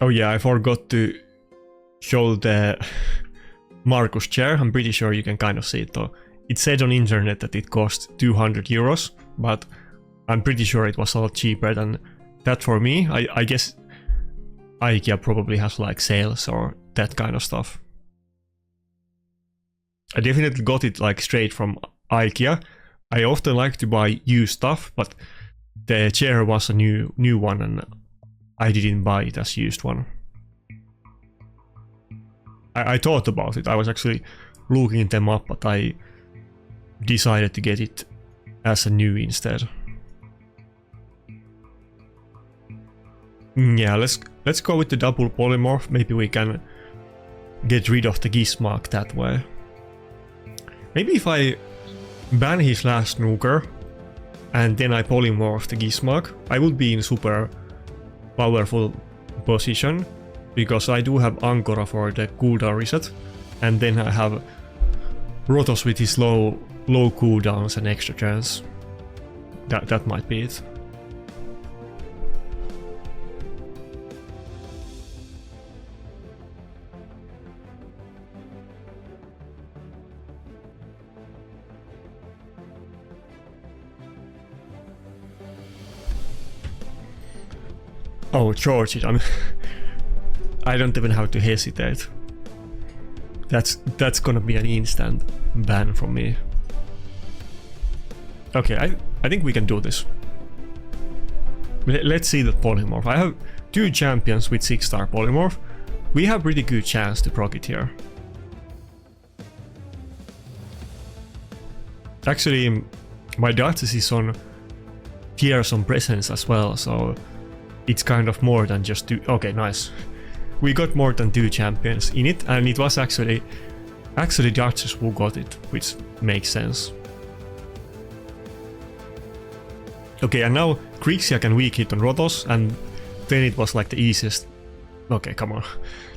Oh yeah, I forgot to show the Marcus chair. I'm pretty sure you can kind of see it though. It said on internet that it cost 200 euros, but I'm pretty sure it was a lot cheaper than that for me. I guess IKEA probably has like sales or that kind of stuff. I definitely got it like straight from IKEA. I often like to buy used stuff, but the chair was a new one and I didn't buy it as used one. I thought about it. I was actually looking them up, but I decided to get it as a new instead. Yeah, let's go with the double polymorph. Maybe we can get rid of the Gizmark that way. Maybe if I ban his last Nuker and then I polymorph the Gizmark, I would be in super powerful position because I do have Ankora for the cooldown reset, and then I have Rotos with his low cooldowns and extra chance. That might be it. Oh, George, I don't even have to hesitate. That's gonna be an instant ban from me. Okay, I think we can do this. Let's see the polymorph. I have 2 champions with 6-star polymorph. We have pretty good chance to proc it here. Actually, my Duchess is on fearsome presence as well, so it's kind of more than just 2. Okay, nice. We got more than 2 champions in it, and it was actually Duchess who got it, which makes sense. Okay, and now Grixia can weak hit on Rotos, and then it was like the easiest. Okay, come on.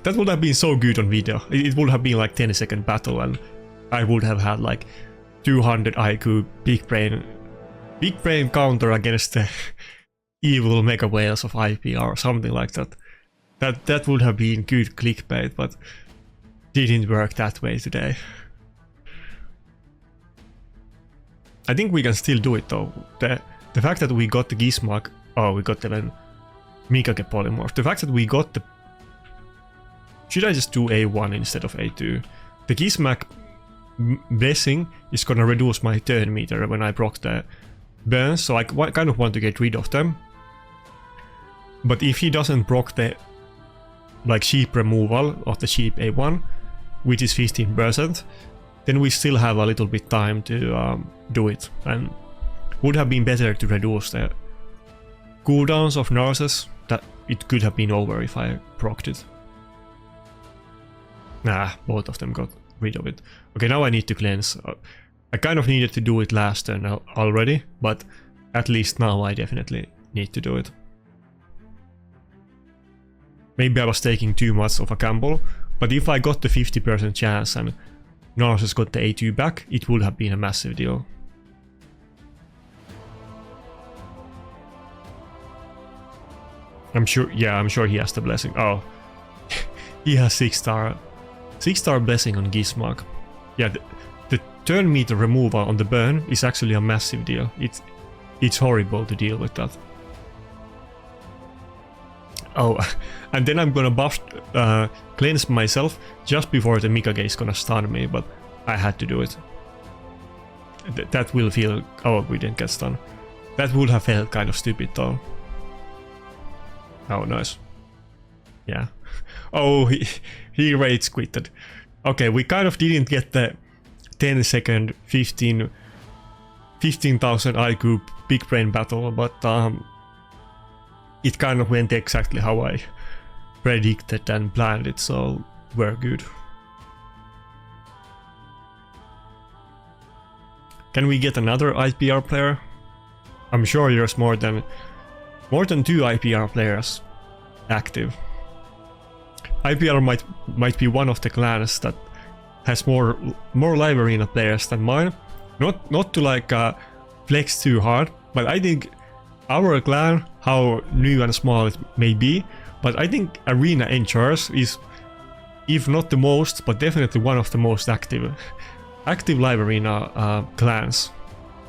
That would have been so good on video. It would have been like 10-second battle, and I would have had like 200 IQ big brain counter against the evil mega whales of IPR or something like that. That would have been good clickbait, but didn't work that way today. I think we can still do it though. The fact that we got the Gizmak, oh, we got the Mikage polymorph. The fact that we got the... Should I just do A1 instead of A2? The Gizmak blessing is gonna reduce my turn meter when I proc the burns, so I kind of want to get rid of them. But if he doesn't proc the like sheep removal of the sheep A1, which is 15%, then we still have a little bit time to do it, and would have been better to reduce the cooldowns of nurses. That it could have been over if I procced it. Nah, both of them got rid of it. Okay, now I need to cleanse. I kind of needed to do it last turn already, but at least now I definitely need to do it. Maybe I was taking too much of a gamble, but if I got the 50% chance and Narcissus got the A2 back, it would have been a massive deal. I'm sure he has the blessing. Oh, he has 6-star blessing on Gizmak. Yeah, the turn meter removal on the burn is actually a massive deal. It's horrible to deal with that. Oh, and then I'm gonna buff cleanse myself just before the Mikage is gonna stun me, but I had to do it. That will feel... Oh, we didn't get stunned. That would have felt kind of stupid though. Oh, nice. Yeah. Oh, he rage quitted. Okay, we kind of didn't get the 10-second 15,000 IQ big brain battle, but it kind of went exactly how I predicted and planned it, so we're good. Can we get another IPR player? I'm sure there's more than 2 IPR players active. IPR might be one of the clans that has more live arena players than mine. Not to like flex too hard, but I think our clan, how new and small it may be, but I think arena enchurers is, if not the most, but definitely one of the most active live arena clans.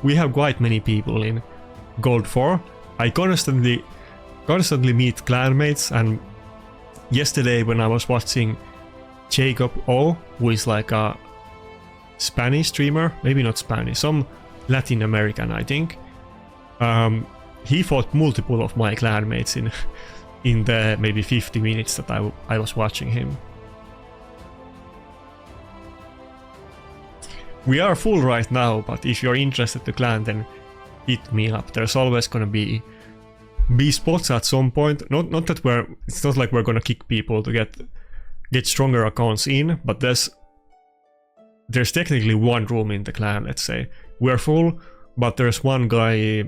We have quite many people in Gold 4. I constantly meet clanmates, and yesterday when I was watching Jacob O, who is like a Spanish streamer, maybe not Spanish, some Latin American I think, he fought multiple of my clanmates in the maybe 50 minutes that I was watching him. We are full right now, but if you're interested to clan, then hit me up. There's always gonna be spots at some point. Not that it's not like we're gonna kick people to get stronger accounts in, but there's technically one room in the clan, let's say. We're full, but there's one guy,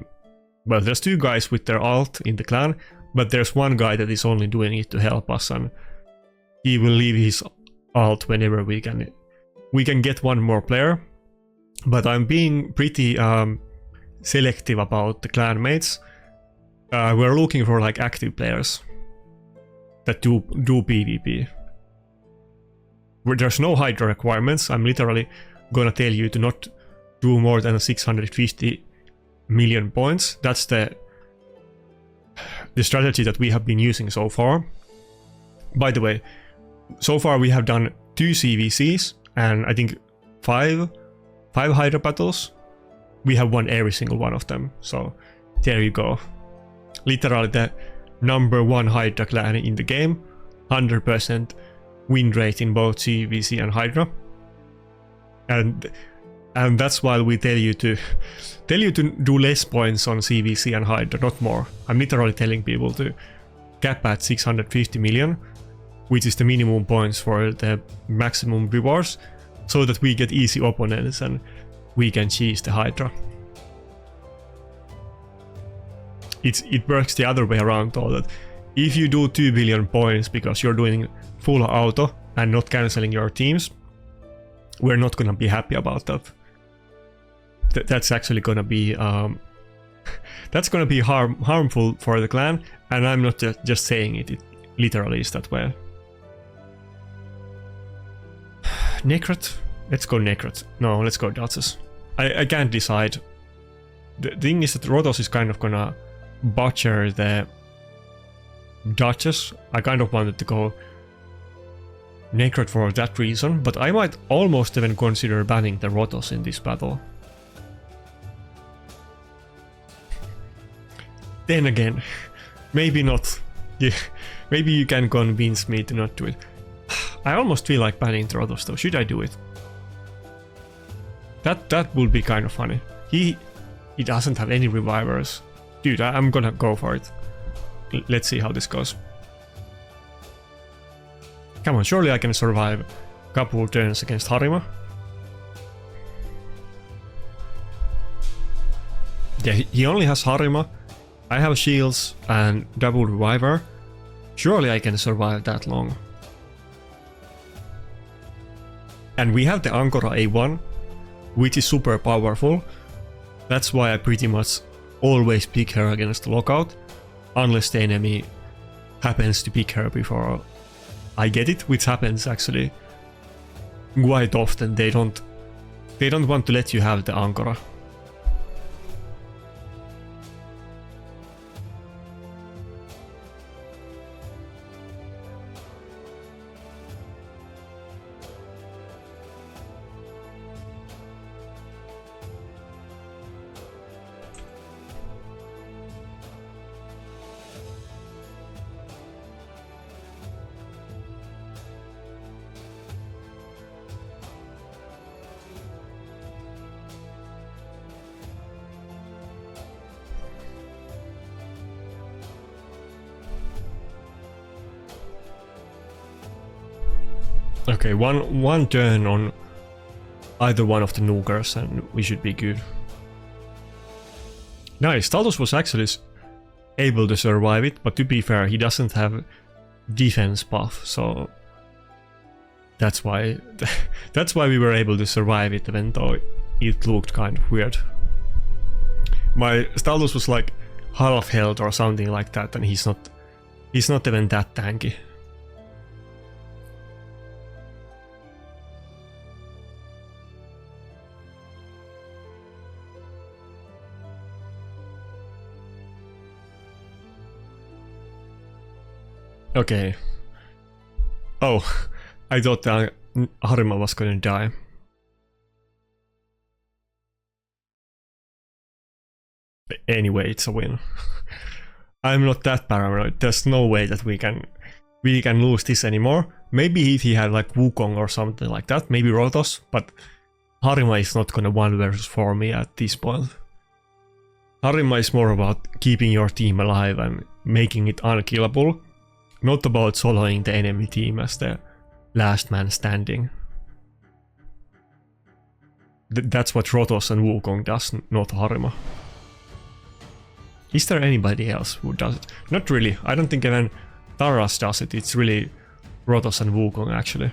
well, there's 2 guys with their alt in the clan, but there's one guy that is only doing it to help us, and he will leave his alt whenever we can get one more player. But I'm being pretty selective about the clanmates. We're looking for like active players that do PvP. Where there's no hydra requirements. I'm literally gonna tell you to not do more than 650 million points. That's the the strategy that we have been using so far. By the way, so far we have done 2 CVCs and I think 5 Hydra battles. We have won every single one of them, so there you go. Literally the #1 Hydra clan in the game, 100% win rate in both CVC and Hydra. And that's why we tell you to do less points on CVC and Hydra, not more. I'm literally telling people to cap at 650 million, which is the minimum points for the maximum rewards, so that we get easy opponents and we can cheese the Hydra. It works the other way around though, that if you do 2 billion points because you're doing full auto and not cancelling your teams, we're not gonna be happy about that. That's actually gonna be that's gonna be harmful for the clan, and I'm not just saying it. It literally is that way. Nakarada? Let's go Nakarada. No, let's go Duchess. I can't decide. The thing is that Rotos is kind of gonna butcher the Duchess. I kind of wanted to go Nakarada for that reason, but I might almost even consider banning the Rotos in this battle. Then again, maybe not. Yeah, maybe you can convince me to not do it. I almost feel like banning the Rotos though. Should I do it? That would be kind of funny. He doesn't have any revivers. Dude, I'm gonna go for it. Let's see how this goes. Come on, surely I can survive a couple of turns against Harima. Yeah, he only has Harima. I have shields and double reviver. Surely I can survive that long. And we have the Ankora A1, which is super powerful. That's why I pretty much always pick her against the lockout, unless the enemy happens to pick her before I get it, which happens actually quite often. They don't want to let you have the Ankora. Okay, one turn on either one of the nukers and we should be good. Nice, Staldos was actually able to survive it, but to be fair, he doesn't have defense buff, so that's why we were able to survive it, even though it looked kind of weird. My Staldos was like half health or something like that, and he's not even that tanky. Okay. Oh, I thought that Harima was gonna die. Anyway, it's a win. I'm not that paranoid. There's no way that we can lose this anymore. Maybe if he had like Wukong or something like that, maybe Rotos, but Harima is not gonna 1 versus 4 me at this point. Harima is more about keeping your team alive and making it unkillable. Not about soloing the enemy team as the last man standing. That's what Rotos and Wukong does, not Harima. Is there anybody else who does it? Not really. I don't think even Taras does it. It's really Rotos and Wukong actually.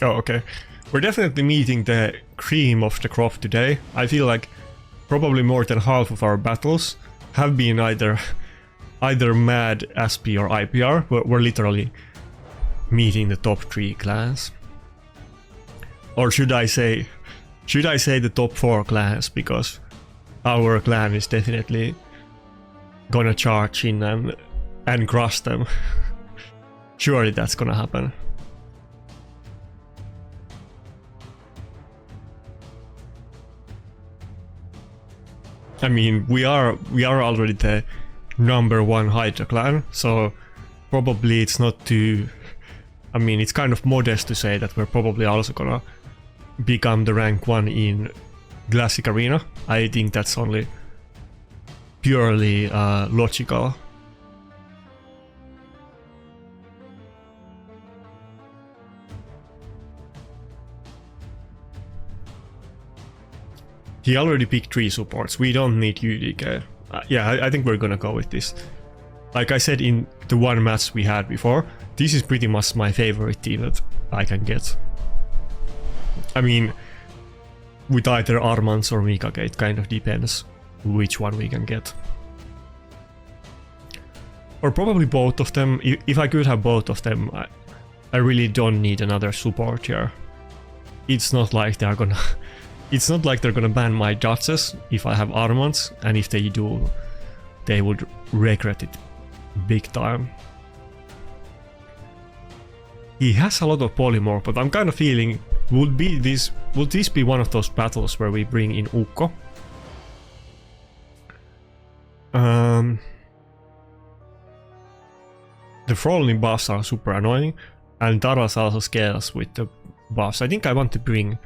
Oh, okay. We're definitely meeting the cream of the crop today. I feel like probably more than half of our battles have been either mad SP or IPR. We're literally meeting the top 3 clans. Or should I say the top 4 clans, because our clan is definitely gonna charge in and crush them. Surely that's gonna happen. I mean, we are already the #1 Hydra clan, so probably it's not too... I mean, it's kind of modest to say that we're probably also gonna become the rank 1 in Classic Arena. I think that's only purely logical. He already picked 3 supports, we don't need UDK. Yeah, I think we're gonna go with this. Like I said in the one match we had before, this is pretty much my favorite team that I can get. I mean, with either Armans or Mikage, it kind of depends which one we can get. Or probably both of them. If I could have both of them, I really don't need another support here. It's not like they're gonna... It's not like they're gonna ban my Duchess if I have Armans, and if they do, they would regret it big time. He has a lot of polymorph, but I'm kind of feeling, would this be one of those battles where we bring in Ukko? The falling buffs are super annoying, and Taras also scares with the buffs. I think I want to bring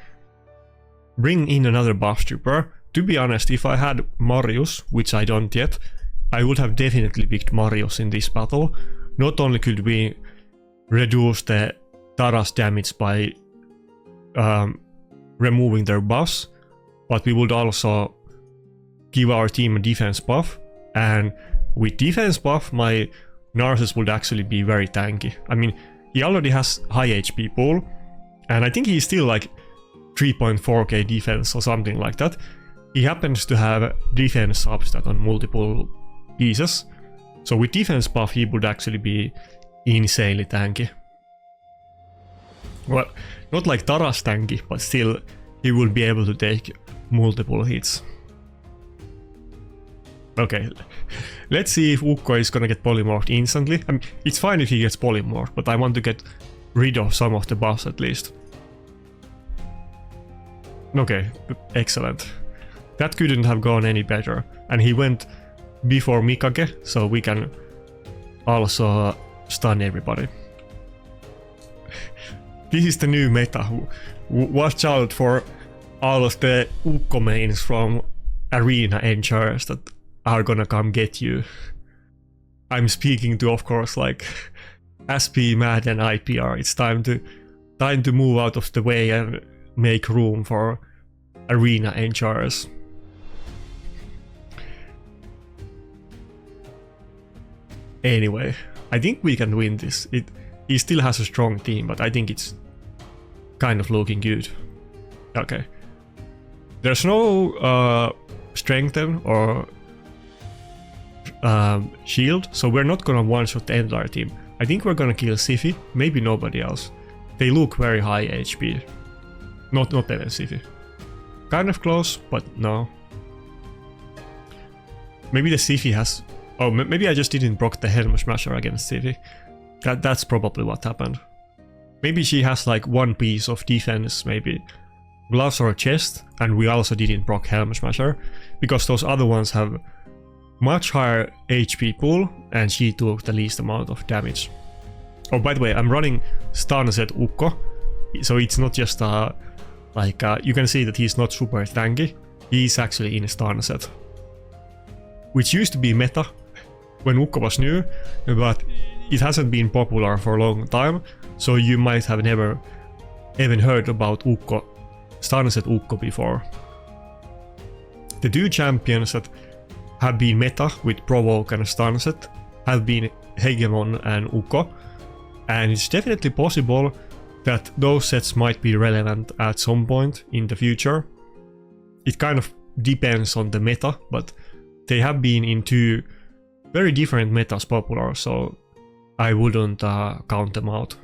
in another buff stripper. To be honest, if I had Marius, which I don't yet, I would have definitely picked Marius in this battle. Not only could we reduce the Taras damage by removing their buffs, but we would also give our team a defense buff, and with defense buff my Narcissus would actually be very tanky. I mean, he already has high HP pool, and I think he's still like 3.4k defense or something like that. He happens to have defense substat on multiple pieces, so with defense buff he would actually be insanely tanky. Well, not like Taras tanky, but still he will be able to take multiple hits. Okay, let's see if Ukko is gonna get polymorphed instantly. I mean, it's fine if he gets polymorphed, but I want to get rid of some of the buffs at least. Okay, excellent. That couldn't have gone any better. And he went before Mikage, so we can also stun everybody. This is the new meta. Watch out for all of the Ukko mains from Arena Enchants that are gonna come get you. I'm speaking to, of course, like SP, Mad and IPR. It's time to move out of the way and make room for Arena Enchants. Anyway, I think we can win this. He still has a strong team, but I think it's kind of looking good. Okay. There's no strengthen or shield, so we're not gonna one-shot the entire team. I think we're gonna kill Siphi, maybe nobody else. They look very high HP. Not even Siphi. Kind of close, but no. Maybe the Siphi has... Oh, maybe I just didn't proc the Helm Smasher against Siphi. That's probably what happened. Maybe she has like one piece of defense, maybe gloves or chest, and we also didn't proc Helm Smasher, because those other ones have much higher HP pool, and she took the least amount of damage. Oh, by the way, I'm running stun set Ukko, so it's not just you can see that he's not super tanky. He's actually in stun set, which used to be meta when Ukko was new, but it hasn't been popular for a long time, so you might have never even heard about Ukko, stun set Ukko before. The two champions that have been meta with Provoke and stun set have been Hegemon and Ukko, and it's definitely possible that those sets might be relevant at some point in the future. It kind of depends on the meta, but they have been in two very different metas popular, so I wouldn't count them out.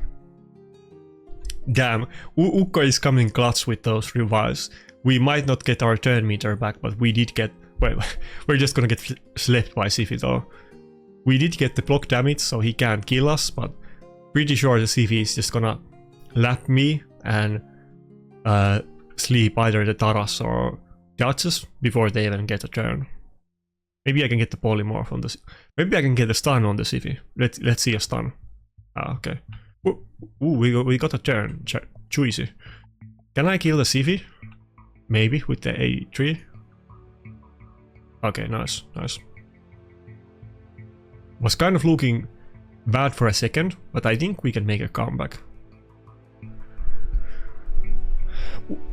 Damn, Ukko is coming clutch with those revives. We might not get our turn meter back, but we did get well, we're just gonna get slept by Siphi though. We did get the block damage, so he can't kill us, but pretty sure the Siphi is just gonna lap me and sleep either the Taras or Duchess before they even get a turn. Maybe I can get the polymorph on this. Maybe I can get a stun on the Siphi. Let's see a stun. Ah, okay. Ooh, we got a turn. Juicy. Can I kill the Siphi? Maybe with the A3. Okay, nice, nice. Was kind of looking bad for a second, but I think we can make a comeback.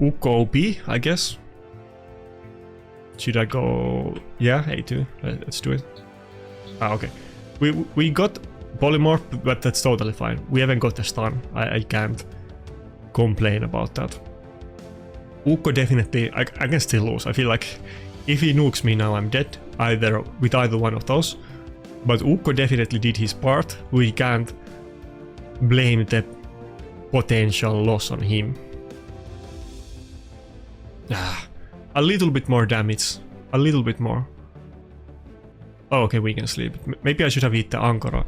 Ukko OP, I guess. Should I go? Yeah, A2. Let's do it. Ah, okay. We got polymorph, but that's totally fine. We haven't got the stun. I can't complain about that. Ukko definitely. I can still lose. I feel like if he nukes me now, I'm dead. With either one of those. But Ukko definitely did his part. We can't blame the potential loss on him. A little bit more damage. A little bit more. Oh, okay, we can sleep. Maybe I should have hit the Ankora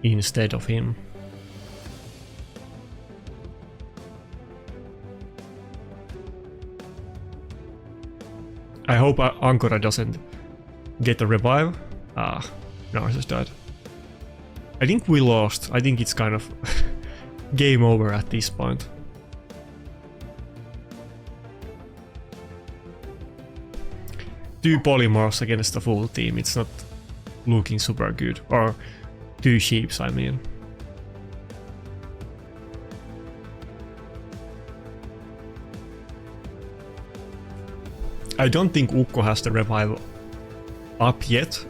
instead of him. I hope Ankora doesn't get a revive. Ah, Narcissus died. I think we lost. I think it's kind of game over at this point. Two polymorphs against the full team, it's not looking super good. Or two sheeps, I mean. I don't think Ukko has the revive up yet.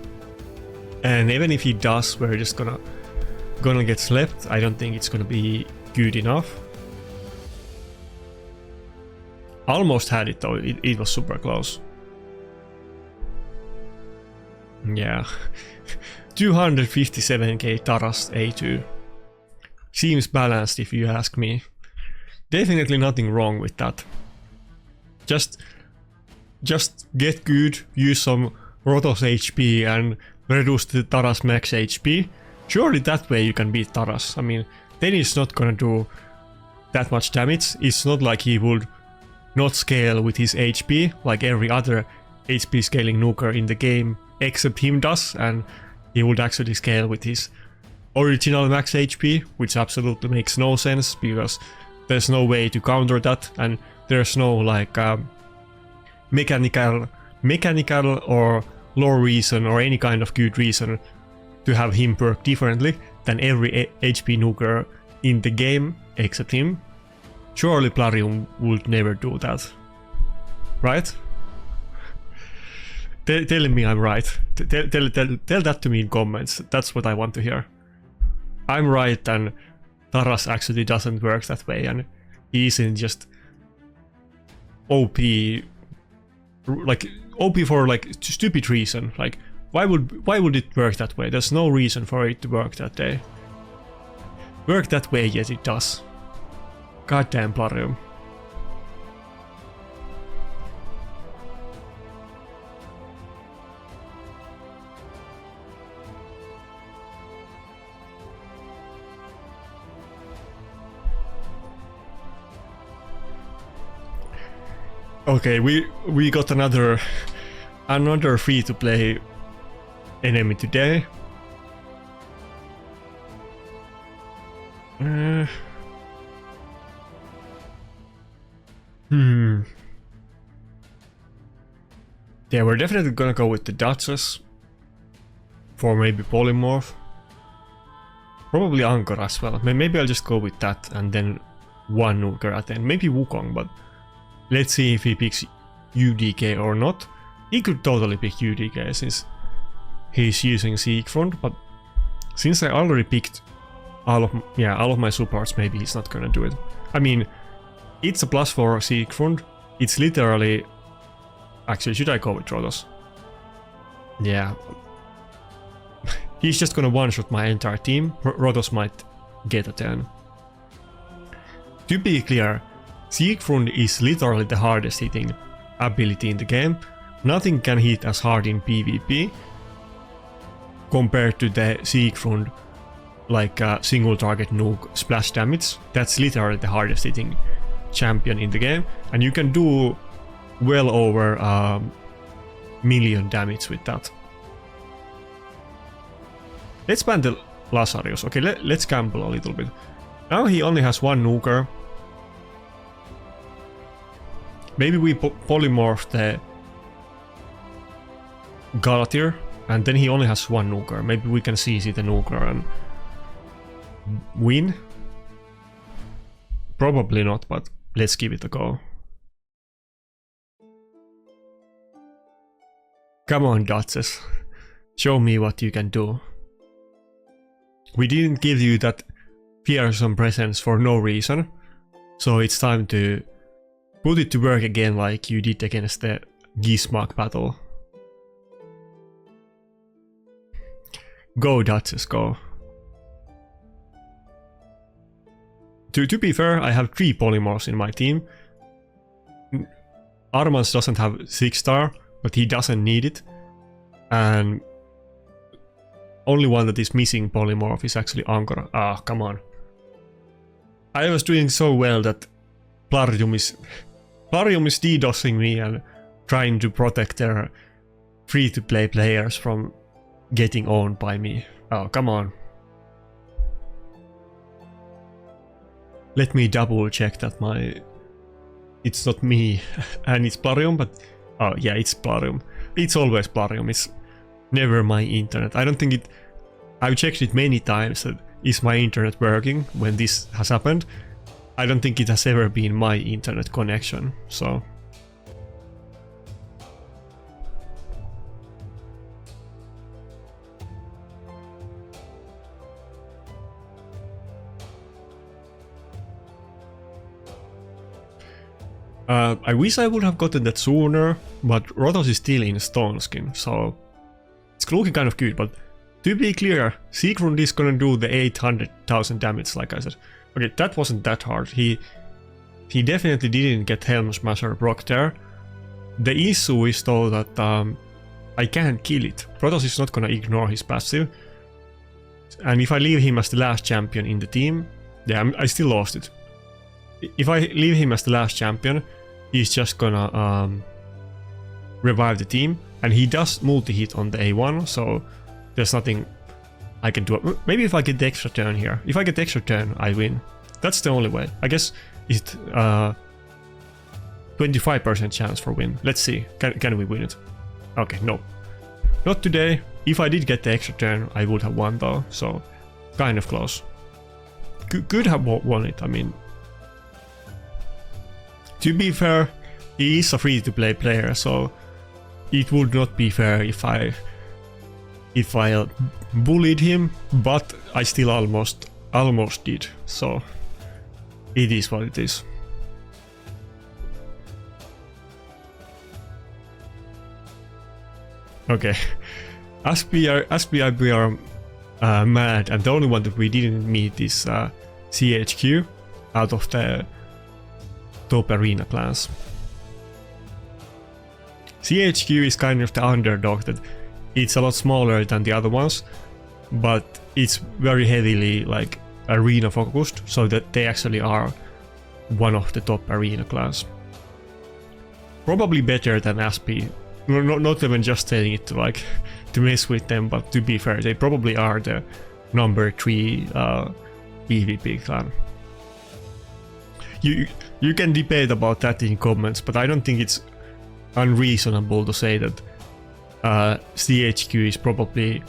And even if he does, we're just gonna get slept. I don't think it's gonna be good enough. Almost had it though, it was super close. Yeah, 257k Taras A2. Seems balanced if you ask me. Definitely nothing wrong with that. Just get good, use some Rotos HP and reduce the Taras max HP. Surely that way you can beat Taras. I mean, then he's not gonna do that much damage. It's not like he would not scale with his HP like every other HP scaling nuker in the game. Except him does, and he would actually scale with his original max HP, which absolutely makes no sense because there's no way to counter that, and there's no like mechanical or lore reason or any kind of good reason to have him perk differently than every HP nuker in the game except him. Surely Plarium would never do that, right? Tell me I'm right. Tell that to me in comments. That's what I want to hear. I'm right and Taras actually doesn't work that way and he isn't just OP, like OP for like stupid reason. Like why would it work that way? There's no reason for it to work that way, yet it does. Goddamn Plarium. Okay, we got another free-to-play enemy today. Yeah, we're definitely gonna go with the Duchess for maybe polymorph. Probably Ankora as well. Maybe I'll just go with that and then one nuker at the end. Maybe Wukong, but let's see if he picks UDK or not. He could totally pick UDK since he's using Siegfried, but since I already picked all of my supports, maybe he's not gonna do it. I mean, it's a plus for Siegfried. It's literally... Actually, should I go with Rotos? Yeah. He's just gonna one-shot my entire team. Rotos might get a 10. To be clear, Siegfried is literally the hardest hitting ability in the game, nothing can hit as hard in PvP compared to the Siegfried, like single target nuke splash damage. That's literally the hardest hitting champion in the game, and you can do well over million damage with that. Let's ban the Lazarus. Okay, let's gamble a little bit. Now he only has one nuker. Maybe we polymorph the Galatir, and then he only has one nuker. Maybe we can CC the nuker and win? Probably not, but let's give it a go. Come on, Duchess. Show me what you can do. We didn't give you that fearsome presence for no reason, so it's time to put it to work again like you did against the Gizmak battle. Go, Duchess, go. To be fair, I have 3 polymorphs in my team. Armans doesn't have 6-star, but he doesn't need it. And only one that is missing polymorph is actually Ankora. Ah, come on. I was doing so well that Plarium is DDoSing me and trying to protect their free-to-play players from getting owned by me. Oh, come on. Let me double check that it's not me and it's Plarium, but oh yeah, it's Plarium. It's always Plarium. It's never my internet. I don't think it... I've checked it many times that is my internet working when this has happened. I don't think it has ever been my internet connection, so... I wish I would have gotten that sooner, but Rotos is still in Stone Skin, so it's looking kind of good, but to be clear, Siegfried is gonna do the 800,000 damage, like I said. Okay, that wasn't that hard. He definitely didn't get Helm Smasher proc there. The issue is though that I can't kill it. Protoss is not gonna ignore his passive, and if I leave him as the last champion in the team, yeah, I still lost it. If I leave him as the last champion, he's just gonna revive the team, and he does multi-hit on the A1, so there's nothing I can do. Maybe if I get the extra turn here. If I get the extra turn, I win. That's the only way. I guess it's 25% chance for win. Let's see. Can we win it? Okay, no. Not today. If I did get the extra turn, I would have won though, so kind of close. Could have won it, I mean. To be fair, he is a free-to-play player, so it would not be fair if I bullied him, but I still almost did, so it is what it is. Okay, as we are mad, and the only one that we didn't meet is CHQ out of the top arena clans. CHQ is kind of the underdog, that it's a lot smaller than the other ones, but it's very heavily like arena focused, so that they actually are one of the top arena clans. Probably better than SP. Not even just saying it to mess with them, but to be fair, they probably are the number 3 PvP clan. You can debate about that in comments, but I don't think it's unreasonable to say that CHQ is probably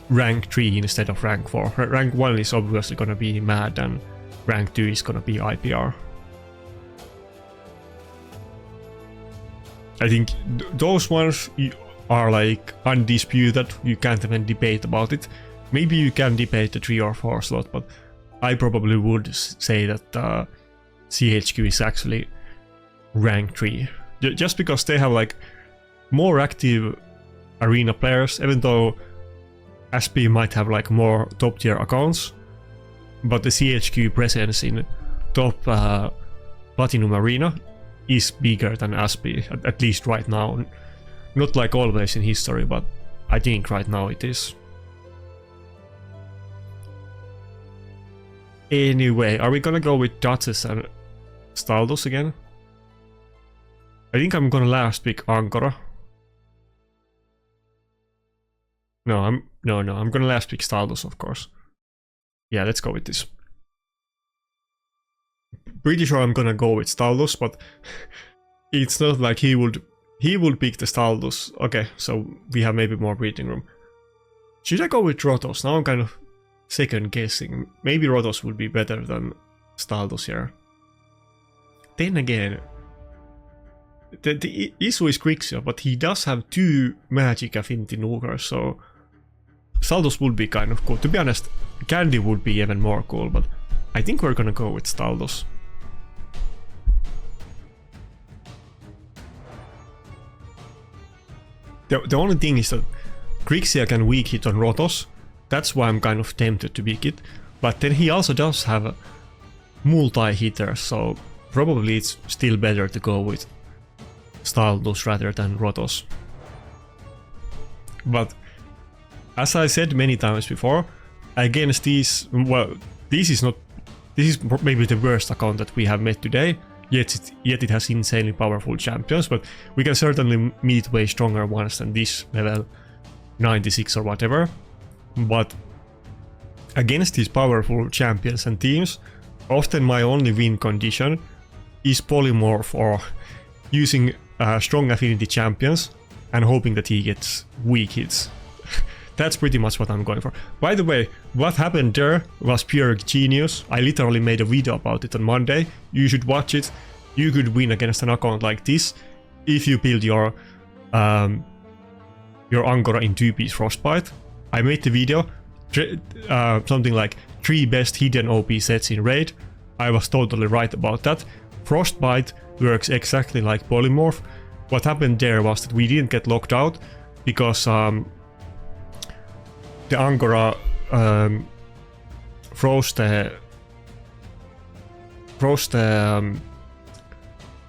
rank 3 instead of rank 4. Rank 1 is obviously gonna be MAD, and rank 2 is gonna be IPR. I think those ones are like undisputed, you can't even debate about it. Maybe you can debate the 3 or 4 slot, but I probably would say that CHQ is actually rank 3. Just because they have like more active arena players, even though SP might have like more top tier accounts, but the CHQ presence in top Platinum Arena is bigger than Aspie, at least right now. Not like always in history, but I think right now it is. Anyway, are we gonna go with Duchess and Staldos again? I think I'm gonna last pick Ankora. No, I'm gonna last pick Staldos, of course. Yeah, let's go with this. Pretty sure I'm gonna go with Staldos, but it's not like he would pick the Staldos. Okay, so we have maybe more breathing room. Should I go with Rotos? Now I'm kind of second guessing. Maybe Rotos would be better than Staldos here. Then again, the issue is Grixia, but he does have 2 magic affinity nukers, so Staldos would be kind of cool. To be honest, Candy would be even more cool, but I think we're gonna go with Staldos. The only thing is that Grixia can weak hit on Rotos. That's why I'm kind of tempted to pick it. But then he also does have multi-hitters, so probably it's still better to go with Staldos rather than Rotos. But as I said many times before, against these, well, this is maybe the worst account that we have met today, yet it has insanely powerful champions, but we can certainly meet way stronger ones than this level 96 or whatever. But against these powerful champions and teams, often my only win condition is polymorph or using strong affinity champions and hoping that he gets weak hits. That's pretty much what I'm going for. By the way, what happened there was pure genius. I literally made a video about it on Monday. You should watch it. You could win against an account like this if you build your Ankora in 2-piece Frostbite. I made the video, something like 3 best hidden OP sets in Raid. I was totally right about that. Frostbite works exactly like Polymorph. What happened there was that we didn't get locked out because the Ankora froze the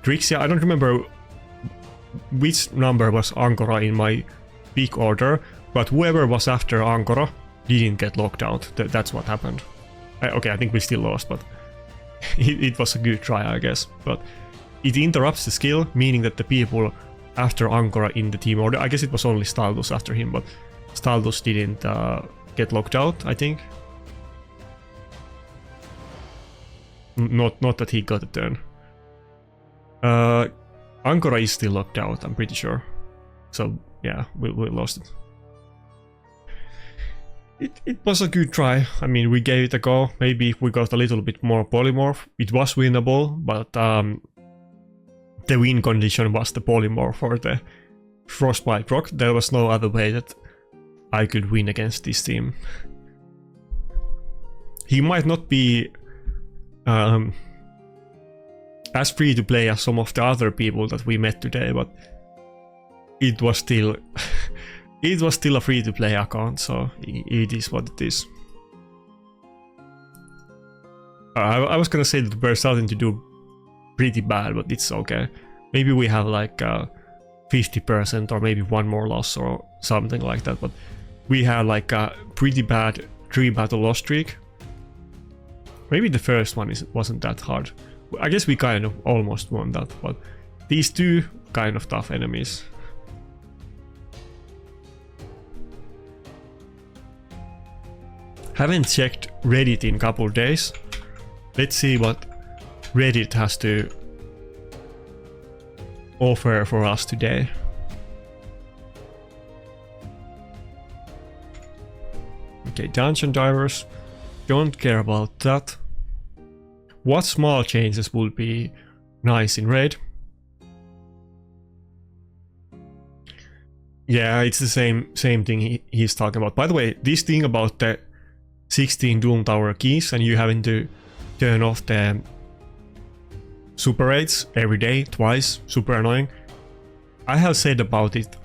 Grixia. I don't remember which number was Ankora in my pick order, but whoever was after Ankora didn't get locked out. That's what happened. Okay, I think we still lost, but it was a good try, I guess. But it interrupts the skill, meaning that the people after Ankora in the team order, I guess it was only Staldos after him, but Staldos didn't get locked out, I think. Not that he got a turn. Ankora is still locked out, I'm pretty sure. So yeah, we lost it. It was a good try. I mean, we gave it a go. Maybe if we got a little bit more polymorph, it was winnable, but the win condition was the polymorph or the Frostbite proc. There was no other way that I could win against this team. He might not be as free to play as some of the other people that we met today, but it was still it was still a free to play account, so it is what it is. I was gonna say that we're starting to do pretty bad, but it's okay. Maybe we have like 50% or maybe one more loss or something like that, but we had like a pretty bad 3 battle loss streak. Maybe the first one wasn't that hard. I guess we kind of almost won that, but these 2 kind of tough enemies. Haven't checked Reddit in a couple days. Let's see what Reddit has to offer for us today. Okay, Dungeon Divers. Don't care about that. What small changes would be nice in Raid? Yeah, it's the same thing he's talking about. By the way, this thing about the 16 Doom Tower keys and you having to turn off the super raids every day, twice, super annoying. I have said about it,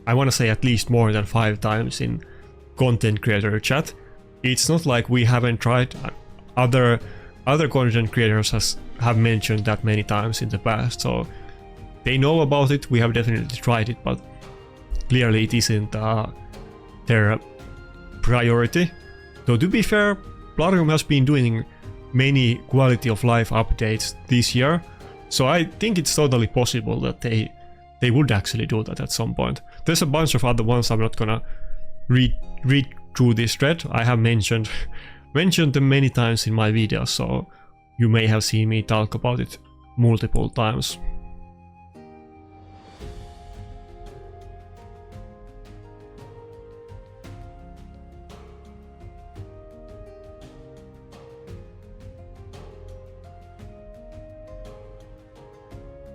I want to say at least more than 5 times in content creator chat. It's not like we haven't tried. Other content creators have mentioned that many times in the past, so they know about it. We have definitely tried it, but clearly it isn't their priority. Though to be fair, Plarium has been doing many quality of life updates this year, so I think it's totally possible that they would actually do that at some point. There's a bunch of other ones. I'm not gonna read through this thread. I have mentioned them many times in my videos, so you may have seen me talk about it multiple times.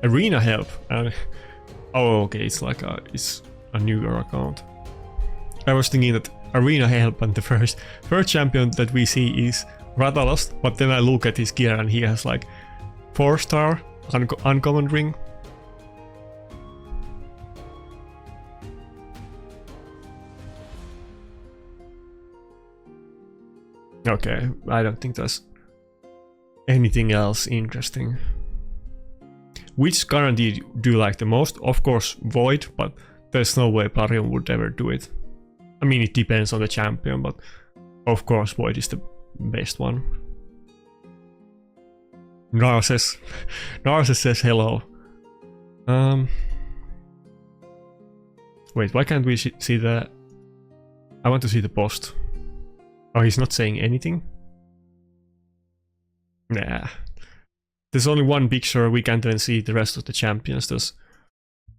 Arena help, and oh, okay, it's like it's a newer account. I was thinking that Arena help and the first champion that we see is Rathalos, but then I look at his gear and he has like 4-star uncommon ring. Okay, I don't think there's anything else interesting. Which guarantee do you like the most? Of course Void, but there's no way Plarium would ever do it. I mean, it depends on the champion, but of course Void is the best one. Narses says hello. Wait, why can't we see the... I want to see the post. Oh, he's not saying anything? Nah. There's only one picture, we can't even see the rest of the champions. There's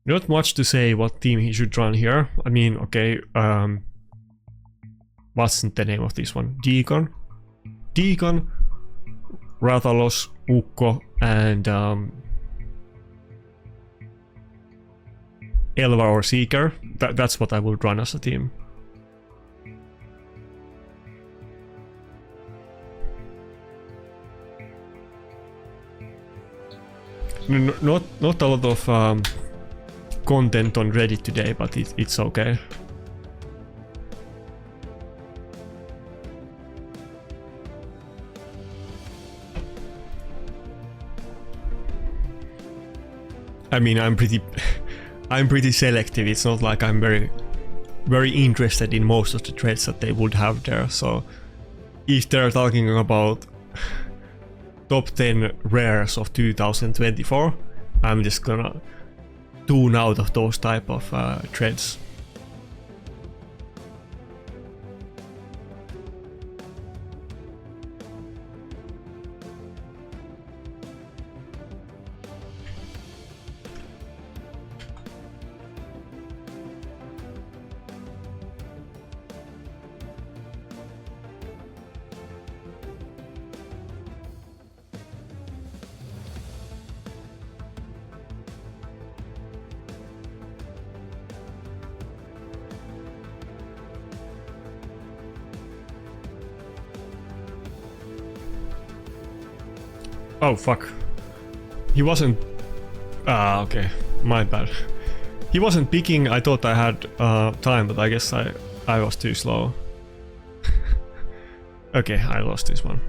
not much to say what team he should run here. I mean, okay, what's the name of this one? Deacon, Rathalos, Ukko, and Elva or Seeker. That's what I would run as a team. Not a lot of content on Reddit today, but it's okay. I mean, I'm pretty selective. It's not like I'm very interested in most of the threads that they would have there. So if they're talking about top 10 rares of 2024, I'm just gonna tune out of those type of threads. Oh fuck. He wasn't... Ah, okay. My bad. He wasn't picking. I thought I had time, but I guess I was too slow. Okay, I lost this one.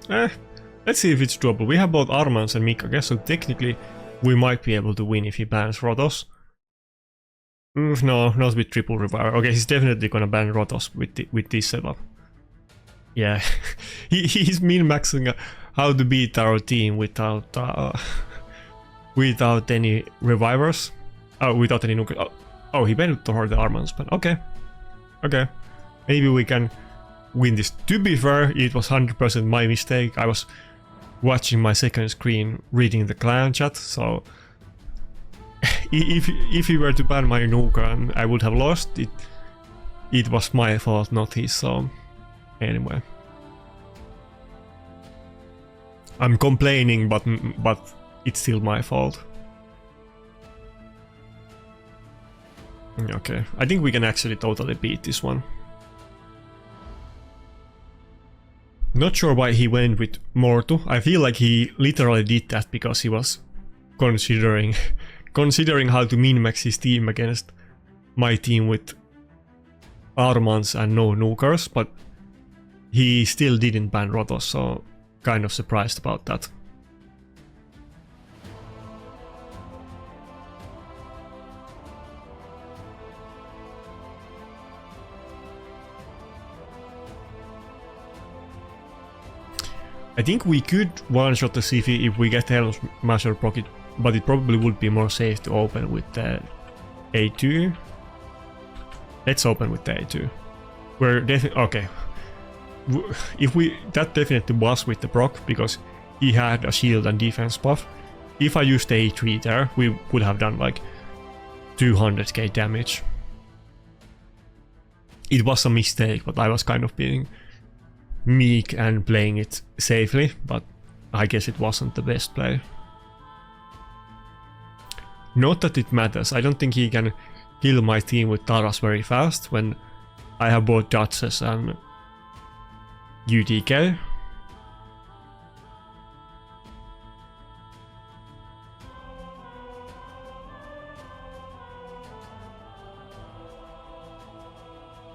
Let's see if it's doable. We have both Armans and Mikage, so technically we might be able to win if he bans Rotos. No, not with triple reviver. Okay, he's definitely gonna ban Rotos with this setup. Yeah, he's min-maxing how to beat our team without without any revivers. Oh, without any nuke. Oh, he went toward the Armans, but okay. Maybe we can win this. To be fair, it was 100% my mistake. I was watching my second screen, reading the clan chat, so if he were to ban my nuke and I would have lost it, it was my fault, not his. So anyway, I'm complaining, but it's still my fault. Okay, I think we can actually totally beat this one. Not sure why he went with Mortu. I feel like he literally did that because he was considering how to min-max his team against my team with Armans and no nukers, but he still didn't ban Rotos, so kind of surprised about that. I think we could one-shot the Sifi if we get Helm's Masher Pocket, but it probably would be more safe to open with the A2. Let's open with the A2. We're definitely... okay. If we... that definitely was with the proc, because he had a shield and defense buff. If I used the A3 there, we would have done like 200k damage. It was a mistake, but I was kind of being meek and playing it safely, but I guess it wasn't the best play. Not that it matters, I don't think he can kill my team with Taras very fast when I have both Duchess and UTK.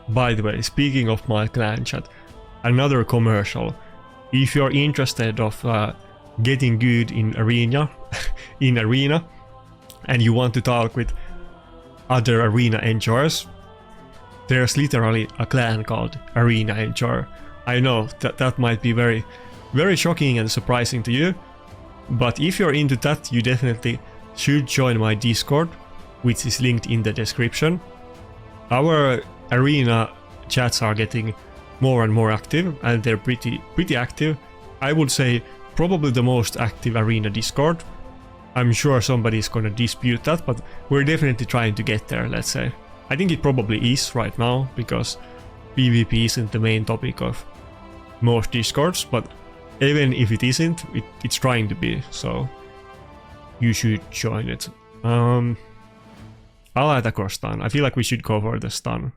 By the way, speaking of my clan chat, another commercial. If you're interested of getting good in arena, and you want to talk with other arena enjoyers, there's literally a clan called Arena Enjoyer. I know that might be very, very shocking and surprising to you, but if you're into that, you definitely should join my Discord, which is linked in the description. Our arena chats are getting more and more active, and they're pretty active. I would say probably the most active arena Discord. I'm sure somebody's gonna dispute that, but we're definitely trying to get there, let's say. I think it probably is right now, because PvP isn't the main topic of most Discords, but even if it isn't, it's trying to be, so you should join it. I'll attack or stun. I feel like we should go for the stun.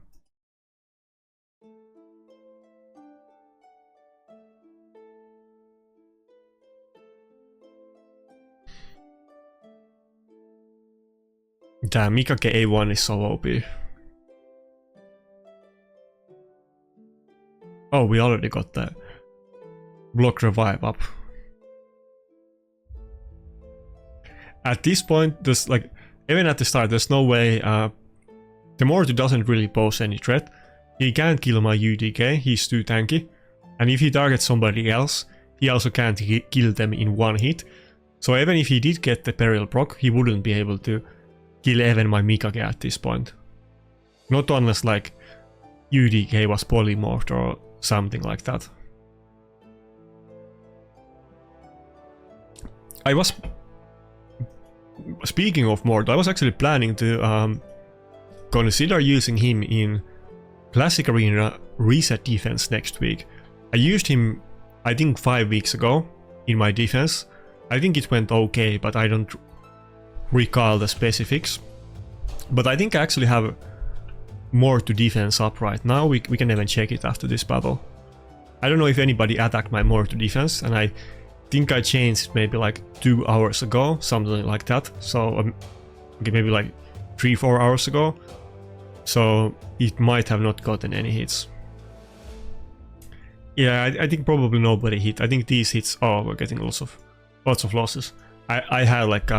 Damn, Mikake A1 is so OP. Oh, we already got the block revive up. At this point, there's like, even at the start, there's no way, the Mortu doesn't really pose any threat. He can't kill my UDK, he's too tanky. And if he targets somebody else, he also can't kill them in one hit. So even if he did get the Peril proc, he wouldn't be able to kill even my Mikage at this point. Not unless like UDK was polymorphed or something like that. I was... Speaking of Mort, I was actually planning to consider using him in Classic Arena Reset Defense next week. I used him, I think 5 weeks ago in my defense. I think it went okay, but I don't recall the specifics. But I think I actually have more to defense up right now. We can even check it after this battle. I don't know if anybody attacked my more to defense, and I think I changed maybe like 2 hours ago, something like that. So okay, maybe like 3-4 hours ago. So it might have not gotten any hits. Yeah, I think probably nobody hit. I think these hits, oh, we're getting lots of losses. I had like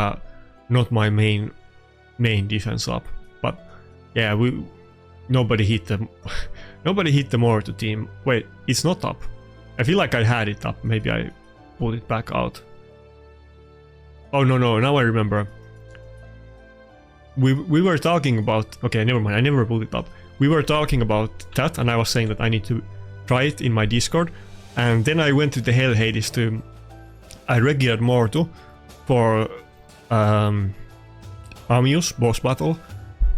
not my main defense up, but yeah, nobody hit the nobody hit the Mortu team. Wait, it's not up. I feel like I had it up. Maybe I pulled it back out. Oh no, now I remember. We were talking about, okay, never mind, I never pulled it up. We were talking about that, and I was saying that I need to try it in my Discord, and then I went to the Hell Hades to... I regeared Mortu for Amius boss battle.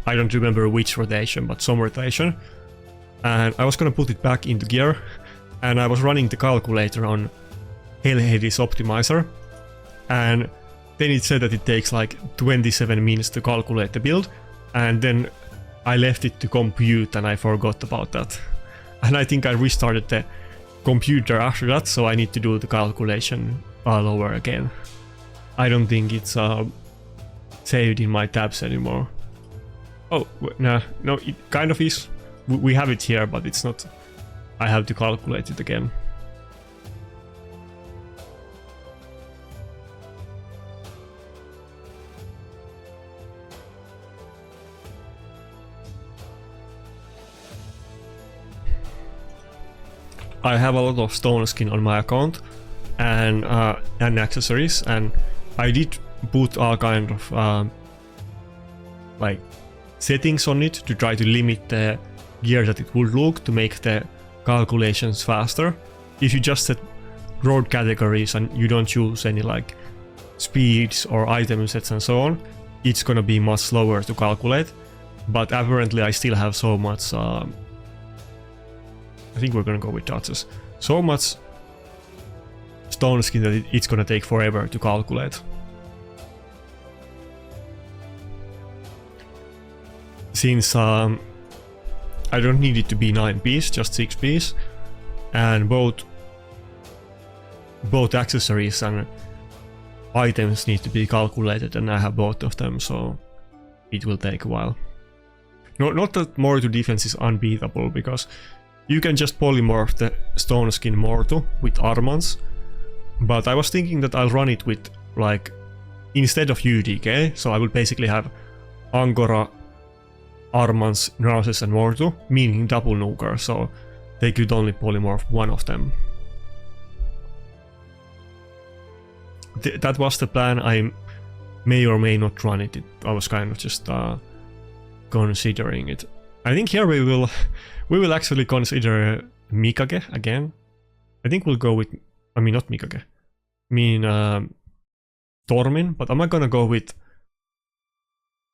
I don't remember which rotation, but some rotation. And I was gonna put it back into gear, and I was running the calculator on Hell Hades Optimizer, and then it said that it takes like 27 minutes to calculate the build, and then I left it to compute and I forgot about that. And I think I restarted the computer after that, so I need to do the calculation all over again. I don't think it's saved in my tabs anymore. Oh, no, it kind of is. We have it here, but it's not I have to calculate it again. I have a lot of stone skin on my account and accessories, and I did put all kind of like settings on it to try to limit the gear that it would look to make the calculations faster. If you just set road categories and you don't choose any like speeds or item sets and so on, it's gonna be much slower to calculate. But apparently I still have so much I think we're gonna go with Duchess. So much stone skin that it's gonna take forever to calculate. Since I don't need it to be 9 piece, just 6 piece, and both accessories and items need to be calculated, and I have both of them, so it will take a while. Not that Mortu defense is unbeatable, because you can just polymorph the stone skin Mortu with Armans, but I was thinking that I'll run it with, like, instead of UDK, so I will basically have Ankora, Armans, Narcissus and Mortu, meaning double nuker, so they could only polymorph one of them. That was the plan. I may or may not run it. I was kind of just considering it. I think here we will actually consider Mikage again. I think we'll go with, I mean not Mikage, I mean Tormin, but am I gonna go with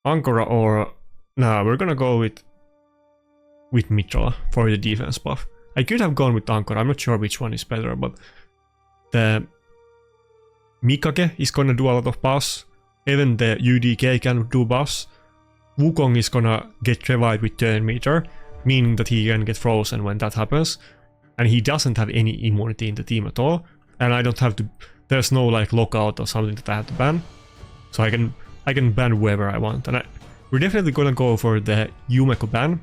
Ankora or no? We're gonna go with Mitra for the defense buff. I could have gone with Ankora. I'm not sure which one is better, but the Mikage is gonna do a lot of buffs. Even the UDK can do buffs. Wukong is gonna get revived with turn meter, meaning that he can get frozen when that happens. And he doesn't have any immunity in the team at all. And I don't have to, there's no like lockout or something that I have to ban. So I can ban whoever I want. And we're definitely gonna go for the Yumeko ban.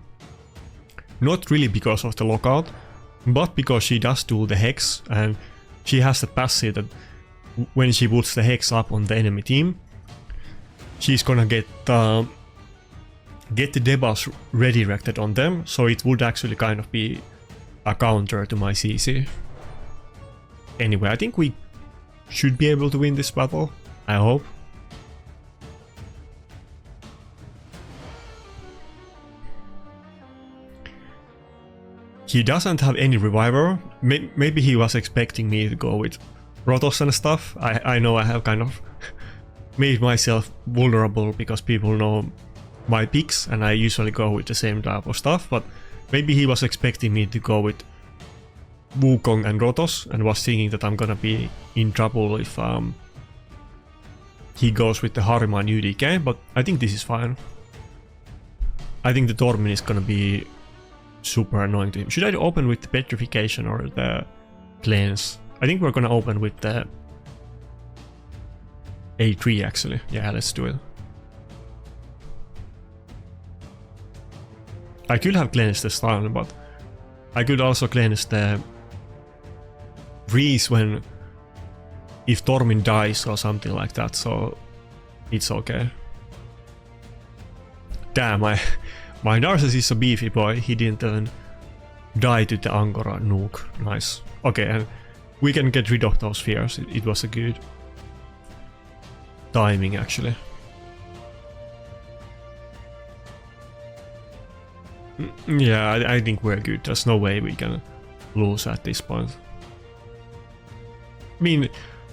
Not really because of the lockout, but because she does do the hex, and she has the passive that when she puts the hex up on the enemy team, she's gonna get the debuffs redirected on them, so it would actually kind of be a counter to my CC. Anyway, I think we should be able to win this battle, I hope. He doesn't have any reviver. Maybe he was expecting me to go with Rotos and stuff. I know I have kind of made myself vulnerable because people know my picks and I usually go with the same type of stuff, but maybe he was expecting me to go with Wukong and Rotos and was thinking that I'm gonna be in trouble if he goes with the Harima and UDK, but I think this is fine. I think the Tormin is gonna be super annoying to him. Should I open with the Petrification or the Cleanse? I think we're gonna open with the A3 actually. Yeah, let's do it. I could have cleansed the stun, but I could also cleanse the Freeze if Tormin dies or something like that, so it's okay. Damn, my Narcissus is a beefy boy. He didn't even die to the Ankora nuke. Nice. Okay, and we can get rid of those fears. It was a good timing actually. Yeah, I think we're good. There's no way we can lose at this point. I mean,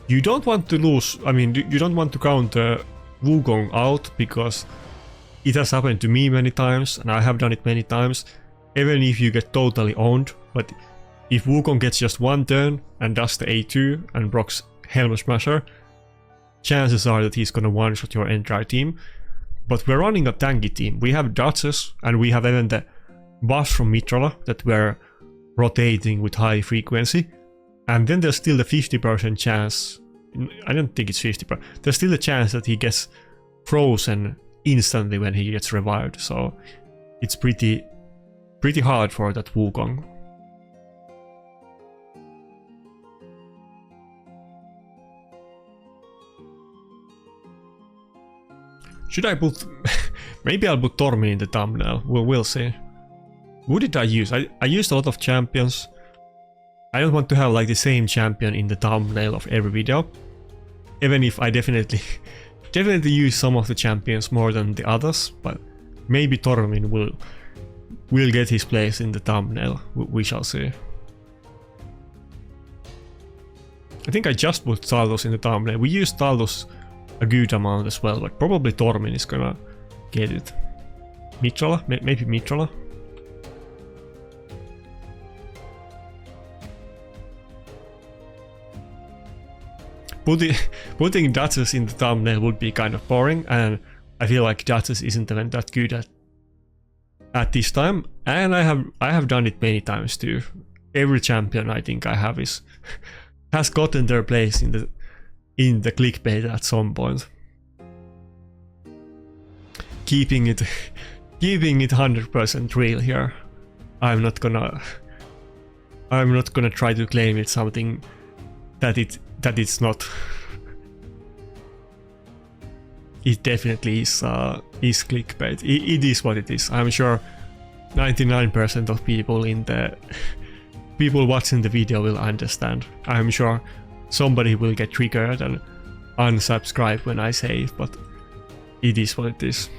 you don't want to lose, I mean, you don't want to counter Wukong out because it has happened to me many times and I have done it many times, even if you get totally owned. But if Wukong gets just one turn and does the A2 and procs Helm Smasher, chances are that he's gonna one-shot your entire team. But we're running a tanky team. We have Duchess and we have even the buffs from Mitrola that we're rotating with high frequency. And then there's still the 50% chance, I don't think it's 50%, but there's still a chance that he gets frozen instantly when he gets revived. So it's pretty hard for that Wukong. Should I put... Maybe I'll put Tormin in the thumbnail. We'll see. Who did I use? I used a lot of champions. I don't want to have like the same champion in the thumbnail of every video. Even if I definitely use some of the champions more than the others, but maybe Tormin will get his place in the thumbnail. We shall see. I think I just put Taldos in the thumbnail. We used Taldos a good amount as well, but probably Tormin is gonna get it. Mitrala? Maybe Mitrala? Putting Duchess in the thumbnail would be kind of boring, and I feel like Duchess isn't even that good at this time, and I have done it many times too. Every champion I think I have has gotten their place in the clickbait at some point. Keeping it 100% real here. I'm not gonna try to claim it's something that it's not. It definitely is clickbait. It is what it is. I'm sure 99% of people watching the video will understand. I'm sure somebody will get triggered and unsubscribe when I say it, but it is what it is.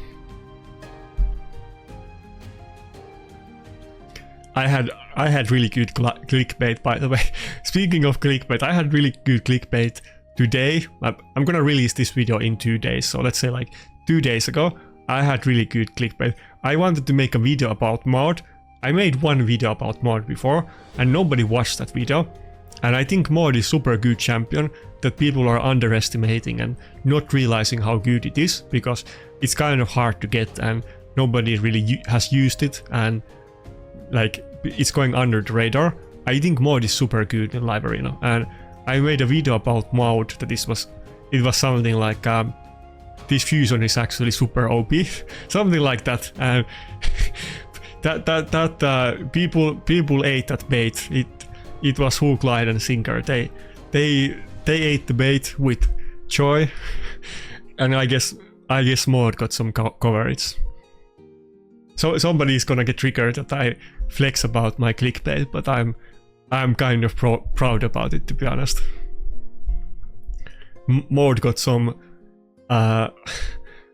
I had really good clickbait, by the way. Speaking of clickbait, I had really good clickbait today. I'm gonna release this video in 2 days, so let's say like 2 days ago, I had really good clickbait. I wanted to make a video about Maud. I made one video about Maud before, and nobody watched that video. And I think Maud is super good champion that people are underestimating and not realizing how good it is, because it's kind of hard to get and nobody really has used it, and like it's going under the radar. I think Maud is super good in live arena, and I made a video about Maud that it was something like this fusion is actually super OP, something like that, and that people ate that bait. It was hook, line, and sinker. They ate the bait with joy, and I guess Maud got some coverage. So somebody's gonna get triggered that I flex about my clickbait, but I'm kind of proud about it, to be honest. Maud got some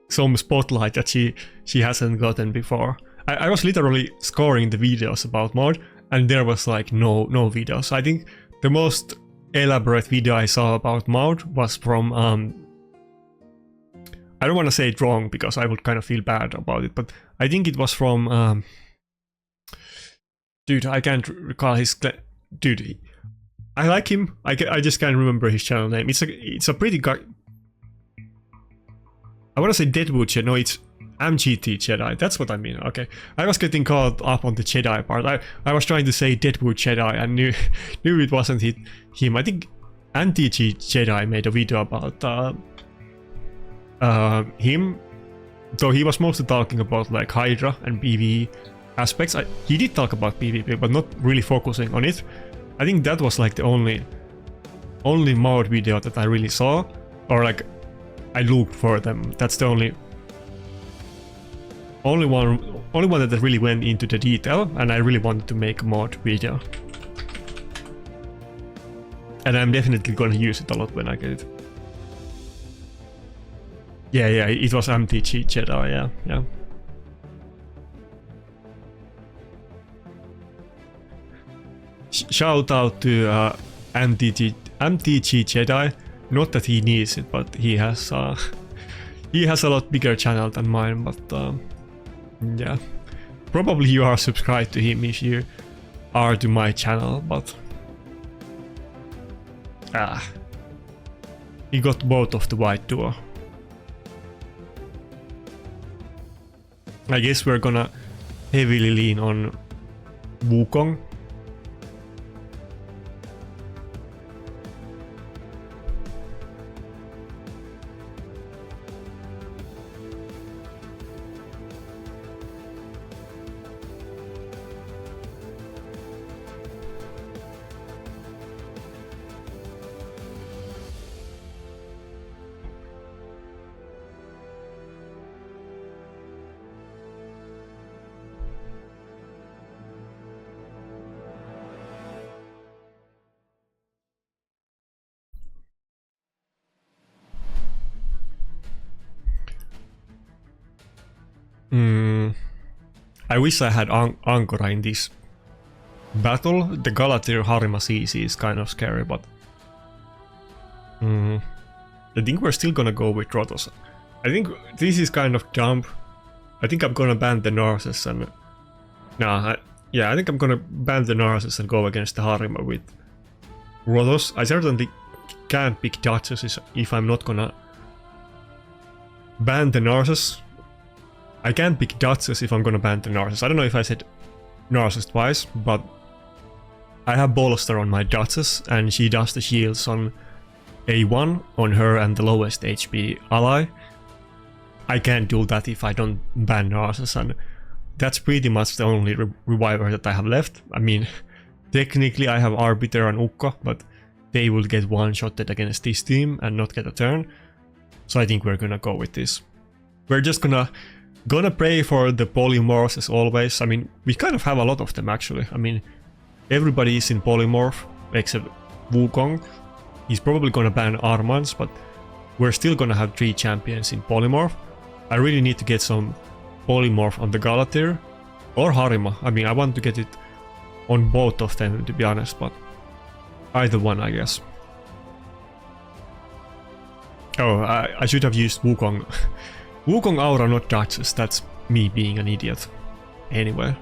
spotlight that she hasn't gotten before. I was literally scoring the videos about Maud, and there was like no videos. I think the most elaborate video I saw about Maud was from I don't want to say it wrong because I would kind of feel bad about it, but I think it was from dude, I can't recall his dude. I like him. I just can't remember his channel name. It's a pretty guy. I want to say Deadwood Jedi. No, it's MGT Jedi. That's what I mean. Okay, I was getting caught up on the Jedi part. I was trying to say Deadwood Jedi and knew it wasn't him. I think Anti-G Jedi made a video about him. So he was mostly talking about like Hydra and PvE aspects. He did talk about PvP, but not really focusing on it. I think that was like the only Maud video that I really saw, or like I looked for them. That's the only one that really went into the detail, and I really wanted to make a Maud video. And I'm definitely gonna use it a lot when I get it. Yeah, it was MTG Jedi, yeah. Shout out to MTG Jedi. Not that he needs it, but he has a lot bigger channel than mine. But yeah, probably you are subscribed to him if you are to my channel. But he got both of the Wight duo. I guess we're gonna heavily lean on Wukong. I wish I had Ankora in this battle. The Galatir Harima CC is kind of scary, but I think we're still gonna go with Rotos. I think this is kind of dumb. I think I'm gonna ban the Narcissus and... I think I'm gonna ban the Narcissus and go against the Harima with Rotos. I certainly can't pick Duchess if I'm not gonna ban the Narcissus. I can't pick Duchess if I'm gonna ban the Narcissus. I don't know if I said Narcissus twice, but I have Bolster on my Duchess and she does the shields on A1 on her and the lowest HP ally. I can't do that if I don't ban Narcissus, and that's pretty much the only reviver that I have left. I mean, technically I have Arbiter and Ukko, but they will get one-shotted against this team and not get a turn. So I think we're gonna go with this. We're just gonna pray for the polymorphs as always. I mean, we kind of have a lot of them actually. I mean, everybody is in polymorph except Wukong. He's probably gonna ban Armans, but we're still gonna have 3 champions in polymorph. I really need to get some polymorph on the Galatir or Harima. I mean, I want to get it on both of them to be honest, but either one I guess. Oh, I should have used Wukong. Wukong Aura, not Duchess. That's me being an idiot. Anyway.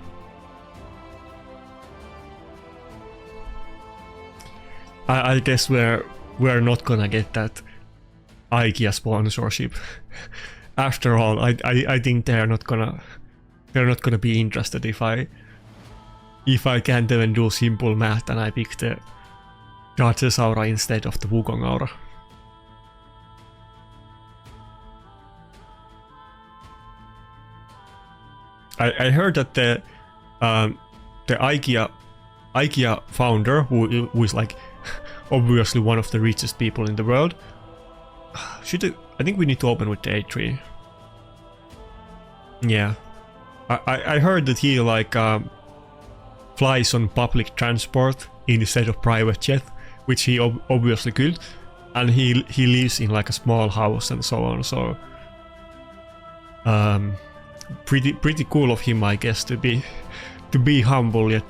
I guess we're not gonna get that IKEA sponsorship. After all, I think they're not gonna be interested if I can't even do simple math and I pick the Duchess Aura instead of the Wukong Aura. I heard that the IKEA founder, who is like obviously one of the richest people in the world, I think we need to open with the A3. Yeah, I heard that he like flies on public transport instead of private jet, which he obviously could, and he lives in like a small house and so on. So pretty cool of him, I guess, to be humble yet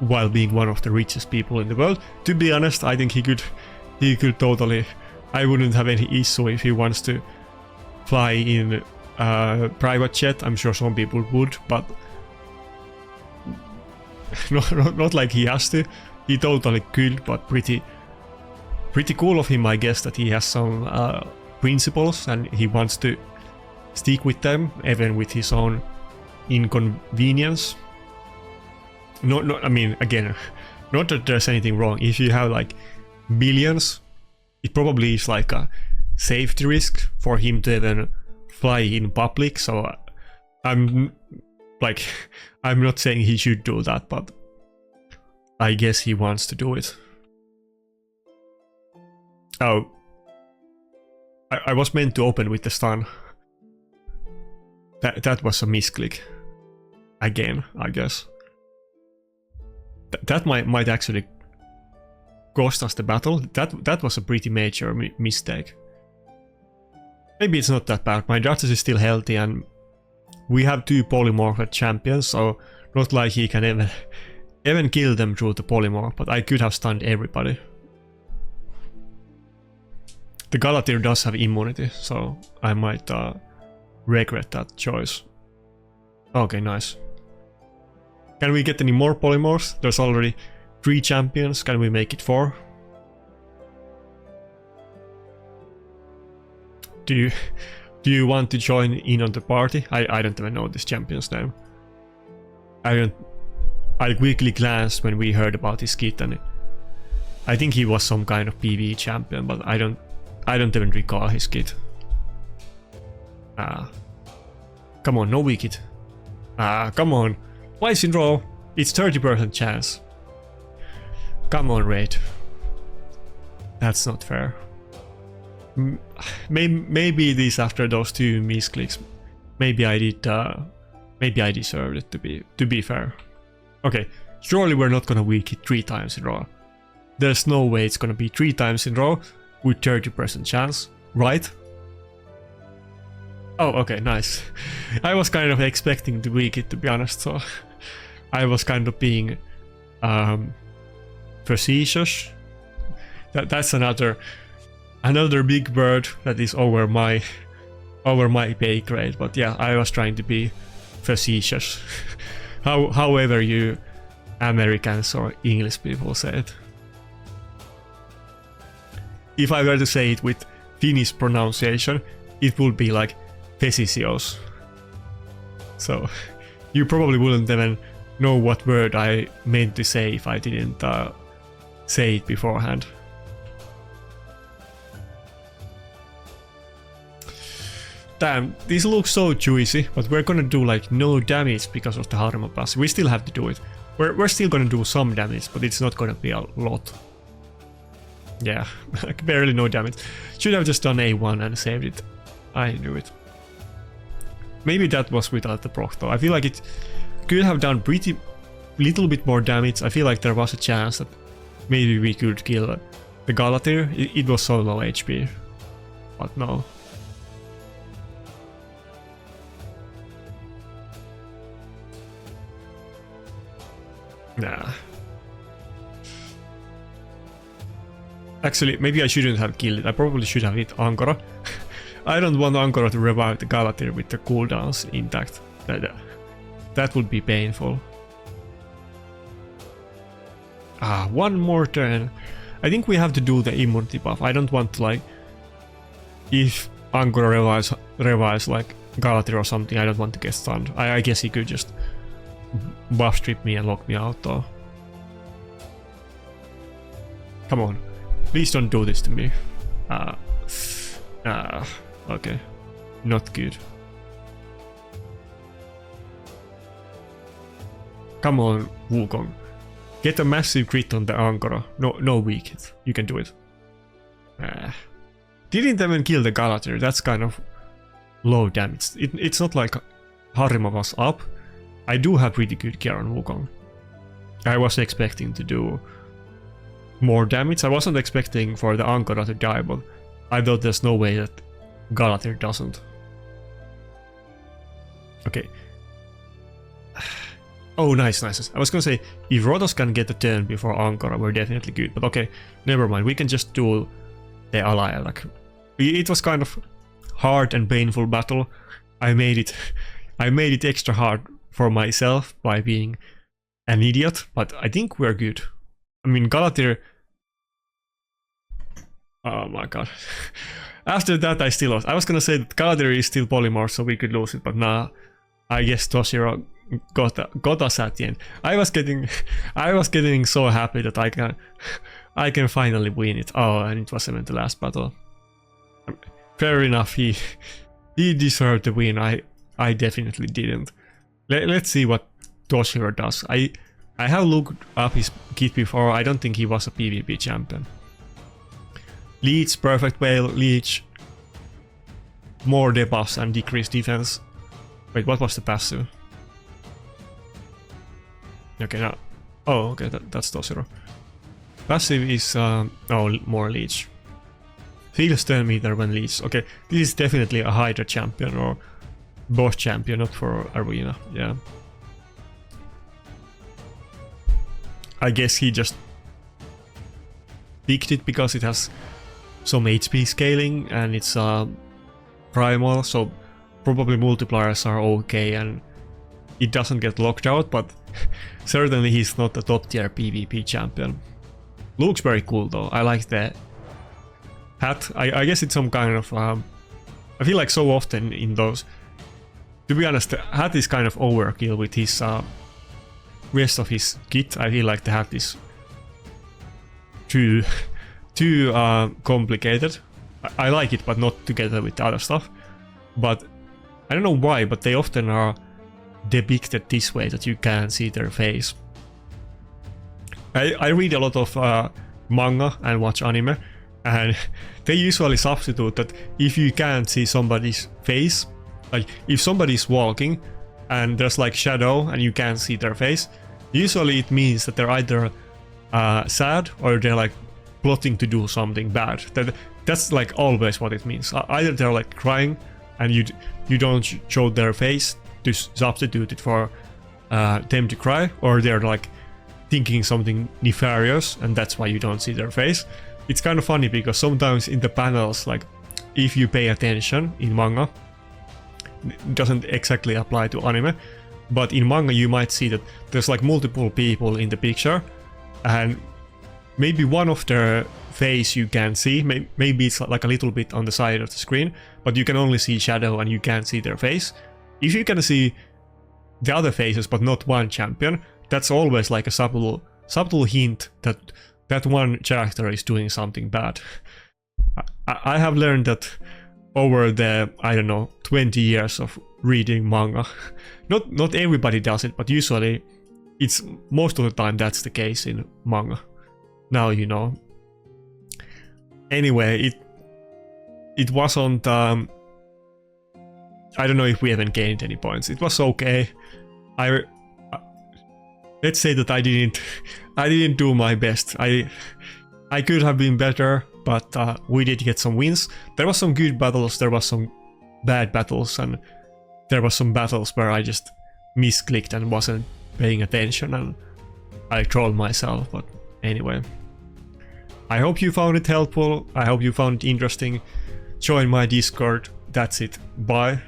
while being one of the richest people in the world. To be honest, I think he could totally. I wouldn't have any issue if he wants to fly in private jet. I'm sure some people would, but not like he has to. He totally could, but pretty cool of him, I guess, that he has some principles and he wants to stick with them, even with his own inconvenience. I mean, again, not that there's anything wrong. If you have like billions, it probably is like a safety risk for him to even fly in public. So I'm not saying he should do that, but I guess he wants to do it. Oh, I was meant to open with the stun. That was a misclick. Again, I guess. That might actually cost us the battle. That was a pretty major mistake. Maybe it's not that bad. My Duchess is still healthy and we have 2 polymorphed champions, so not like he can even kill them through the polymorph, but I could have stunned everybody. The Galatir does have immunity, so I might regret that choice. Okay, nice. Can we get any more polymorphs? There's already 3 champions. Can we make it 4? Do you want to join in on the party? I don't even know this champion's name. I quickly glanced when we heard about his kit and I think he was some kind of PvE champion, but I don't even recall his kit. Come on, no weak kit. Come on. Twice in row. It's 30% chance. Come on, Raid. That's not fair. Maybe it is after those 2 misclicks. Maybe I did. Maybe I deserved it to be fair. Okay, surely we're not gonna weak it 3 times in a row. There's no way it's gonna be 3 times in a row with 30% chance, right? Oh, okay, nice. I was kind of expecting to weak it, to be honest, so I was kind of being facetious. That's another big bird that is over my pay grade, but yeah, I was trying to be facetious. However you Americans or English people say it. If I were to say it with Finnish pronunciation, it would be like facetious. So you probably wouldn't even know what word I meant to say if I didn't say it beforehand. Damn, this looks so juicy, but we're gonna do like no damage because of the Harima pass. We still have to do it. We're still gonna do some damage, but it's not gonna be a lot. Yeah, like barely no damage. Should have just done A1 and saved it. I knew it. Maybe that was without the proc though. I feel like it could have done pretty little bit more damage. I feel like there was a chance that maybe we could kill the Galatir. It was so low HP. But no. Nah. Actually, maybe I shouldn't have killed it. I probably should have hit Ankora. I don't want Ankora to revive the Galatir with the cooldowns intact. That would be painful. One more turn. I think we have to do the immunity buff. I don't want to, like, if Ankora revives like Galatir or something, I don't want to get stunned. I guess he could just buff strip me and lock me out though. Come on. Please don't do this to me. Okay. Not good. Come on, Wukong. Get a massive crit on the Ankora. No weak hit. You can do it. Didn't even kill the Galatir. That's kind of low damage. It's not like Harima was up. I do have pretty good care on Wukong. I was expecting to do more damage. I wasn't expecting for the Ankora to die, but I thought there's no way that Galatir doesn't. Okay. Oh, nice. I was gonna say, if Rotos can get a turn before Ankora, we're definitely good. But okay, never mind. We can just do the ally. Like, it was kind of hard and painful battle. I made it extra hard for myself by being an idiot, but I think we're good. I mean, Galatir... Oh my god. After that, I still lost. I was gonna say that Galatir is still polymorph, so we could lose it, but nah. I guess Toshiro got us at the end. I was getting so happy that I can finally win it. Oh, and it was even the last battle. Fair enough. He deserved the win. I definitely didn't. Let's see what Toshiro does. I have looked up his kit before. I don't think he was a PvP champion. Leech, perfect whale, leech, more debuffs and decreased defense. Wait, what was the passive? Okay, now. Oh, okay, that's Toshiro. Passive is more leech. Feels 10 meter when leech. Okay, this is definitely a hydra champion or boss champion, not for arena. Yeah. I guess he just picked it because it has some HP scaling and it's primal, so probably multipliers are okay and it doesn't get locked out, but certainly he's not a top tier PvP champion. Looks very cool though. I like the hat. I guess it's some kind of I feel like so often in those, to be honest, the hat is kind of overkill with his rest of his kit. I feel like the hat is too complicated. I like it, but not together with the other stuff. But I don't know why, but they often are depicted this way, that you can't see their face. I read a lot of manga and watch anime, and they usually substitute that if you can't see somebody's face, like if somebody's walking and there's like shadow and you can't see their face, usually it means that they're either sad or they're like plotting to do something bad. That's like always what it means. Either they're like crying and you don't show their face to substitute it for them to cry, or they're like thinking something nefarious and that's why you don't see their face. It's kind of funny because sometimes in the panels, like if you pay attention in manga, it doesn't exactly apply to anime, but in manga you might see that there's like multiple people in the picture, and maybe one of their face you can see, maybe it's like a little bit on the side of the screen, but you can only see shadow and you can't see their face. If you can see the other faces but not one champion, that's always like a subtle hint that that one character is doing something bad. I have learned that over the, I don't know, 20 years of reading manga. Not everybody does it, but usually it's most of the time that's the case in manga. Now you know. Anyway, it wasn't I don't know if we even gained any points. It was okay. Let's say that I didn't do my best. I could have been better, but we did get some wins. There was some good battles, there was some bad battles, and there was some battles where I just misclicked and wasn't paying attention, and I trolled myself. But anyway, I hope you found it helpful. I hope you found it interesting. Join my Discord. That's it. Bye.